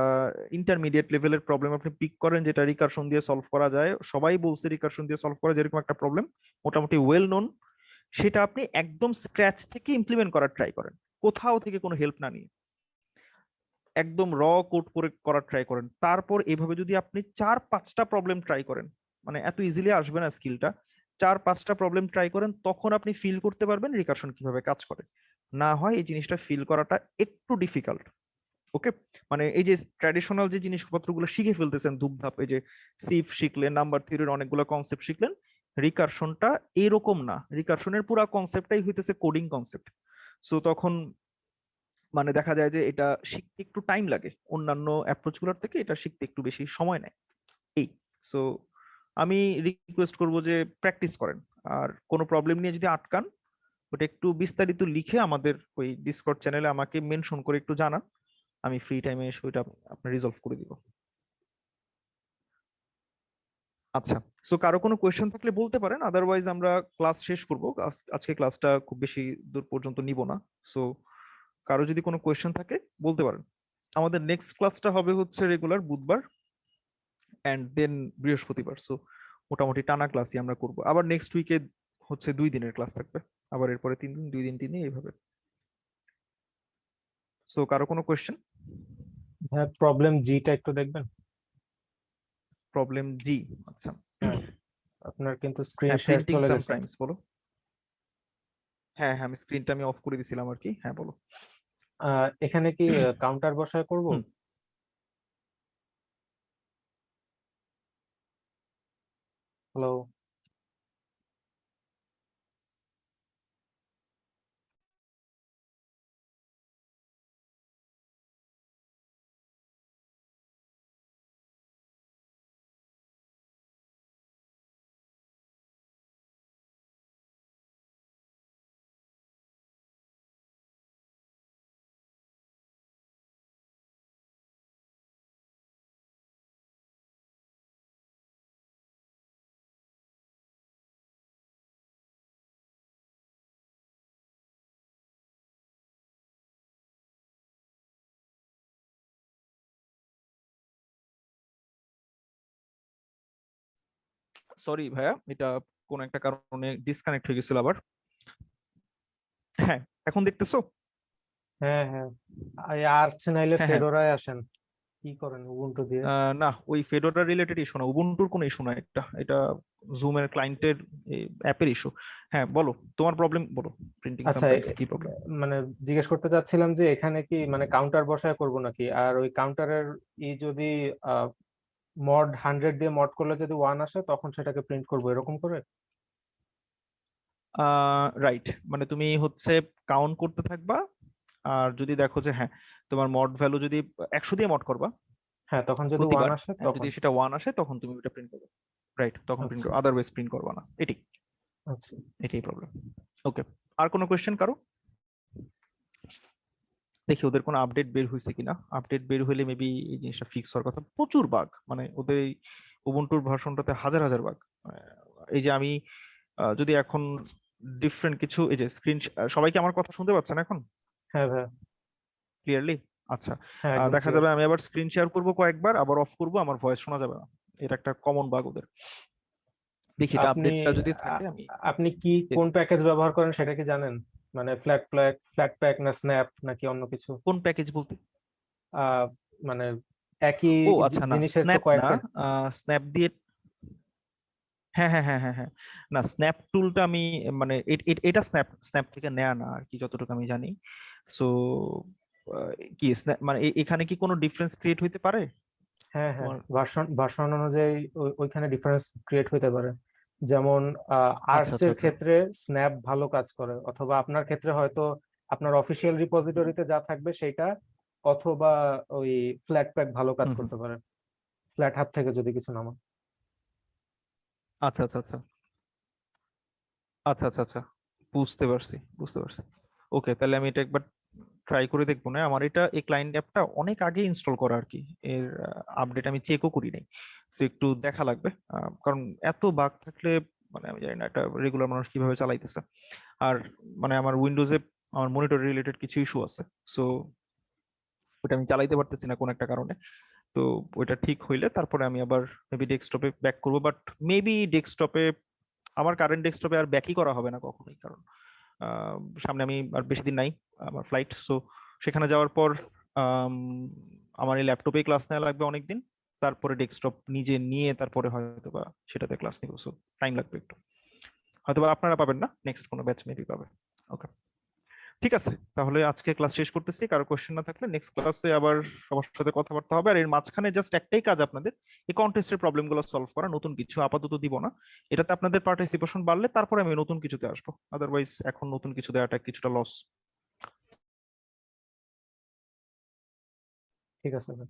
ইন্টারমিডিয়েট লেভেলের প্রবলেম আপনি পিক করেন যেটা রিকারশন দিয়ে সলভ করা যায়, সবাই বলছে রিকারশন দিয়ে সলভ করা যায় এরকম একটা প্রবলেম, মোটামুটি ওয়েল নোন, সেটা আপনি একদম স্ক্র্যাচ থেকে ইমপ্লিমেন্ট করার ট্রাই করেন, কোথাও থেকে কোনো হেল্প না নিয়ে একদম র কোড করে করার ট্রাই করেন। তারপর এভাবে যদি আপনি 4-5টা প্রবলেম ট্রাই করেন, মানে এত ইজিলি আসবে না স্কিলটা, 4-5টা প্রবলেম ট্রাই করেন, তখন আপনি ফিল করতে পারবেন রিকারশন কিভাবে কাজ করে। না হয় এই জিনিসটা ফিল করাটা একটু ডিফিকাল্ট। ওকে, মানে এই যে ট্র্যাডিশনাল যে জিনিসপত্রগুলো শিখে ফেলতেছেন ধুপধাপ, এই যে সিফ শিখলেন, নাম্বার থিওরির অনেকগুলো কনসেপ্ট শিখলেন, রিকারশনটা এরকম না, রিকারশনের পুরো কনসেপ্টটাই হইতেছে কোডিং কনসেপ্ট। সো তখন মানে দেখা যায় যে এটা শিখতে একটু টাইম লাগে, অন্যান্য অ্যাপ্রোচ গুলোর থেকে এটা শিখতে একটু বেশি সময় নেয় এই। সো আমি রিকোয়েস্ট করব যে প্র্যাকটিস করেন, আর কোনো প্রবলেম নিয়ে যদি আটকান ওটা একটু বিস্তারিত লিখে আমাদের ওই ডিসকর্ড চ্যানেলে আমাকে মেনশন করে একটু জানান, আমি ফ্রি টাইমে এসে ওইটা আপনার রিজলভ করে দিব। আচ্ছা, সো কারো কোনো কোয়েশ্চেন থাকলে বলতে পারেন, আদারওয়াইজ আমরা ক্লাস শেষ করব, আজকে ক্লাসটা খুব বেশি দূর পর্যন্ত নিব না। সো কারো যদি কোনো কোয়েশ্চেন থাকে বলতে পারেন। আমাদের নেক্সট ক্লাসটা হবে হচ্ছে রেগুলার বুধবার এন্ড দেন বৃহস্পতিবার। সো মোটামুটি টানা ক্লাসই আমরা করব। আবার নেক্সট উইকে হচ্ছে 2 দিনের ক্লাস থাকবে, আবার এরপরে 3 দিন, 2 দিন 3 দিন এইভাবে। সো কারো কোনো কোয়েশ্চেন? হ্যাঁ, প্রবলেম জিটা একটু দেখবেন। প্রবলেম জি, আচ্ছা। হ্যাঁ, আপনার কিন্তু স্ক্রিন হ্যাঁ, শেয়ার প্রিন্টিং চলে সাম গেছে। প্রাইমস, বলো। হ্যাঁ হ্যাঁ, আমি স্ক্রিনটা অফ করে দিছিলাম আর কি, হ্যাঁ বলো। এখানে কি কাউন্টার বসায় করব? হুম। হ্যালো? সরি ভাইয়া, এটা কোন একটা কারণে ডিসকানেক্ট হয়ে গেছিল আবার। হ্যাঁ, এখন দেখতেছো? হ্যাঁ হ্যাঁ, আর্চ নাইলে হ্যাঁ হ্যাঁ, ফেডোরায় আসেন, কি করেন উবুন্টু দিয়ে? না ওই ফেডোরা রিলেটেড ইস্যু না, উবুন্টুর কোনো ইস্যু না, এটা জুমের ক্লায়েন্টের অ্যাপের ইস্যু। হ্যাঁ বলো, তোমার প্রবলেম বলো, প্রিন্টিং আচ্ছা, সামটাইমস কি প্রবলেম? মানে জিজ্ঞেস করতে চাচ্ছিলাম যে এখানে কি মানে কাউন্টার বসায় করব নাকি, আর ওই কাউন্টারের যদি মড 100 দিয়ে মড করলে যদি 1 আসে তখন সেটাকে প্রিন্ট করব এরকম করে? রাইট, মানে তুমি হচ্ছে কাউন্ট করতে থাকবা, আর যদি দেখো যে হ্যাঁ তোমার মড ভ্যালু যদি 100 দিয়ে মড করবা হ্যাঁ, তখন যদি 1 প্রতিবার, আসে and যদি তখন। সেটা 1 আসে তখন তুমি ওটা প্রিন্ট করবে। রাইট, তখন প্রিন্ট আচ্ছা করো, আদারওয়াইজ প্রিন্ট করবা না, আচ্ছা। এটাই প্রবলেম। ওকে, আর কোনো কোয়েশ্চেন কারো? দেখি ওদের কোনো আপডেট বের হয়েছে কিনা, আপডেট বের হলে মেবি এই জিনিসটা ফিক্স হওয়ার কথা। প্রচুর বাগ, মানে ওদের এই উবুন্টুর ভার্সনটাতে হাজার হাজার বাগ। এই যে আমি যদি এখন ডিফারেন্ট কিছু, এই যে স্ক্রিন, সবাই কি আমার কথা শুনতে পাচ্ছেন এখন হ্যাঁ ভাই। ক্লিয়ারলি? আচ্ছা, হ্যাঁ, একদম দেখা ক্লিয়ার। যাবে আমি আবার স্ক্রিন শেয়ার করব কয়েকবার, আবার অফ করব, আমার ভয়েস শোনা যাবে না, এটা একটা কমন বাগ ওদের। দেখি এটা আপনি আপডেটটা যদি থাকে আ- আমি আপনি কি কোন প্যাকেজ ব্যবহার করেন সেটা কি জানেন? মানে ফ্ল্যাট প্যাক না স্ন্যাপ নাকি অন্য কিছু? কোন প্যাকেজ বলতে? আহ মানে একই ও আচ্ছা, না জিনিসের তো স্ন্যাপ না, কয়েকটা। স্ন্যাপ দিয়ে, হ্যাঁ হ্যাঁ হ্যাঁ হ্যাঁ হ্যাঁ, না স্ন্যাপ টুলটা আমি মানে এটা স্ন্যাপ স্ন্যাপ থেকে নেয়া না আর কি, যতটুকু আমি জানি। সো কি স্ন্যাপ মানে এখানে কি কোনো ডিফারেন্স ক্রিয়েট হইতে পারে হ্যাঁ হ্যাঁ, তোমার? ভার্সন অনুযায়ী ওইখানে ডিফারেন্স ক্রিয়েট হতে পারে। যেমন আচ্ছা আচ্ছা আর্চের আচ্ছা। ক্ষেত্রে স্ন্যাপ ভালো কাজ করে, অথবা আপনার ক্ষেত্রে হয়তো আপনার অফিসিয়াল রিপোজিটরিতে যা থাকবে সেটা, অথবা ওই ফ্ল্যাট প্যাক ভালো কাজ হুম হুম। করতে পারে। ফ্ল্যাট হাব থেকে যদি কিছু নামান। আচ্ছা আচ্ছা আচ্ছা আচ্ছা আচ্ছা আচ্ছা বুঝতে পারছি বুঝতে পারছি। ওকে, তাহলে আমি এটা একবার ট্রাই করে দেখবো। না আমার এটা এই ক্লায়েন্ট অ্যাপটা অনেক আগে ইনস্টল করা আর কি, এর আপডেট আমি চেকও করি নাই, তো একটু দেখা লাগবে। কারণ এত বাগ থাকলে মানে আমি জানি না এটা রেগুলার মানুষ কিভাবে চালাইতেছে। আর মানে আমার উইন্ডোজে আমার মনিটর রিলেটেড কিছু ইস্যু আছে, সো ওটা আমি চালাইতে পারতেছি না কোন একটা কারণে। তো ওইটা ঠিক হইলে তারপরে আমি আবার মেবি ডেস্কটপে ব্যাক করবো, বাট মেবি ডেস্কটপে আমার কারেন্ট ডেস্কটপে আর ব্যাকই করা হবে না কখনোই, কারণ সামনে আমি আর বেশি দিন নাই আমার ফ্লাইট, সো সেখানে যাওয়ার পর আম, আমার এই ল্যাপটপে ক্লাস নেওয়া লাগবে অনেকদিন, তারপরে ডেস্কটপ নিজে নিয়ে তারপরে হয়তো বা সেটাতে ক্লাস নিব, সো টাইম লাগবে একটু। হয়তো বা আপনারা পাবেন না, নেক্সট কোনো ব্যাচ মেবি পাবে। ওকে, ঠিক আছে, তাহলে আজকে ক্লাস শেষ করতেছি। কারো কোশ্চেন না থাকলে নেক্সট ক্লাসে আবার সবার সাথে কথাবার্তা হবে। আর এর মাঝখানে জাস্ট একটাই কাজ আপনাদের, এই কন্টেস্টের প্রবলেমগুলো সলভ করা। নতুন কিছু আপাতত দিব না, এটাতে আপনাদের পার্টিসিপেশন বাড়লে তারপরে আমি নতুন কিছুতে আসবো, আদারওয়াইজ এখন নতুন কিছু দেওয়াটা কিছুটা লস। ঠিক আছে ভাই।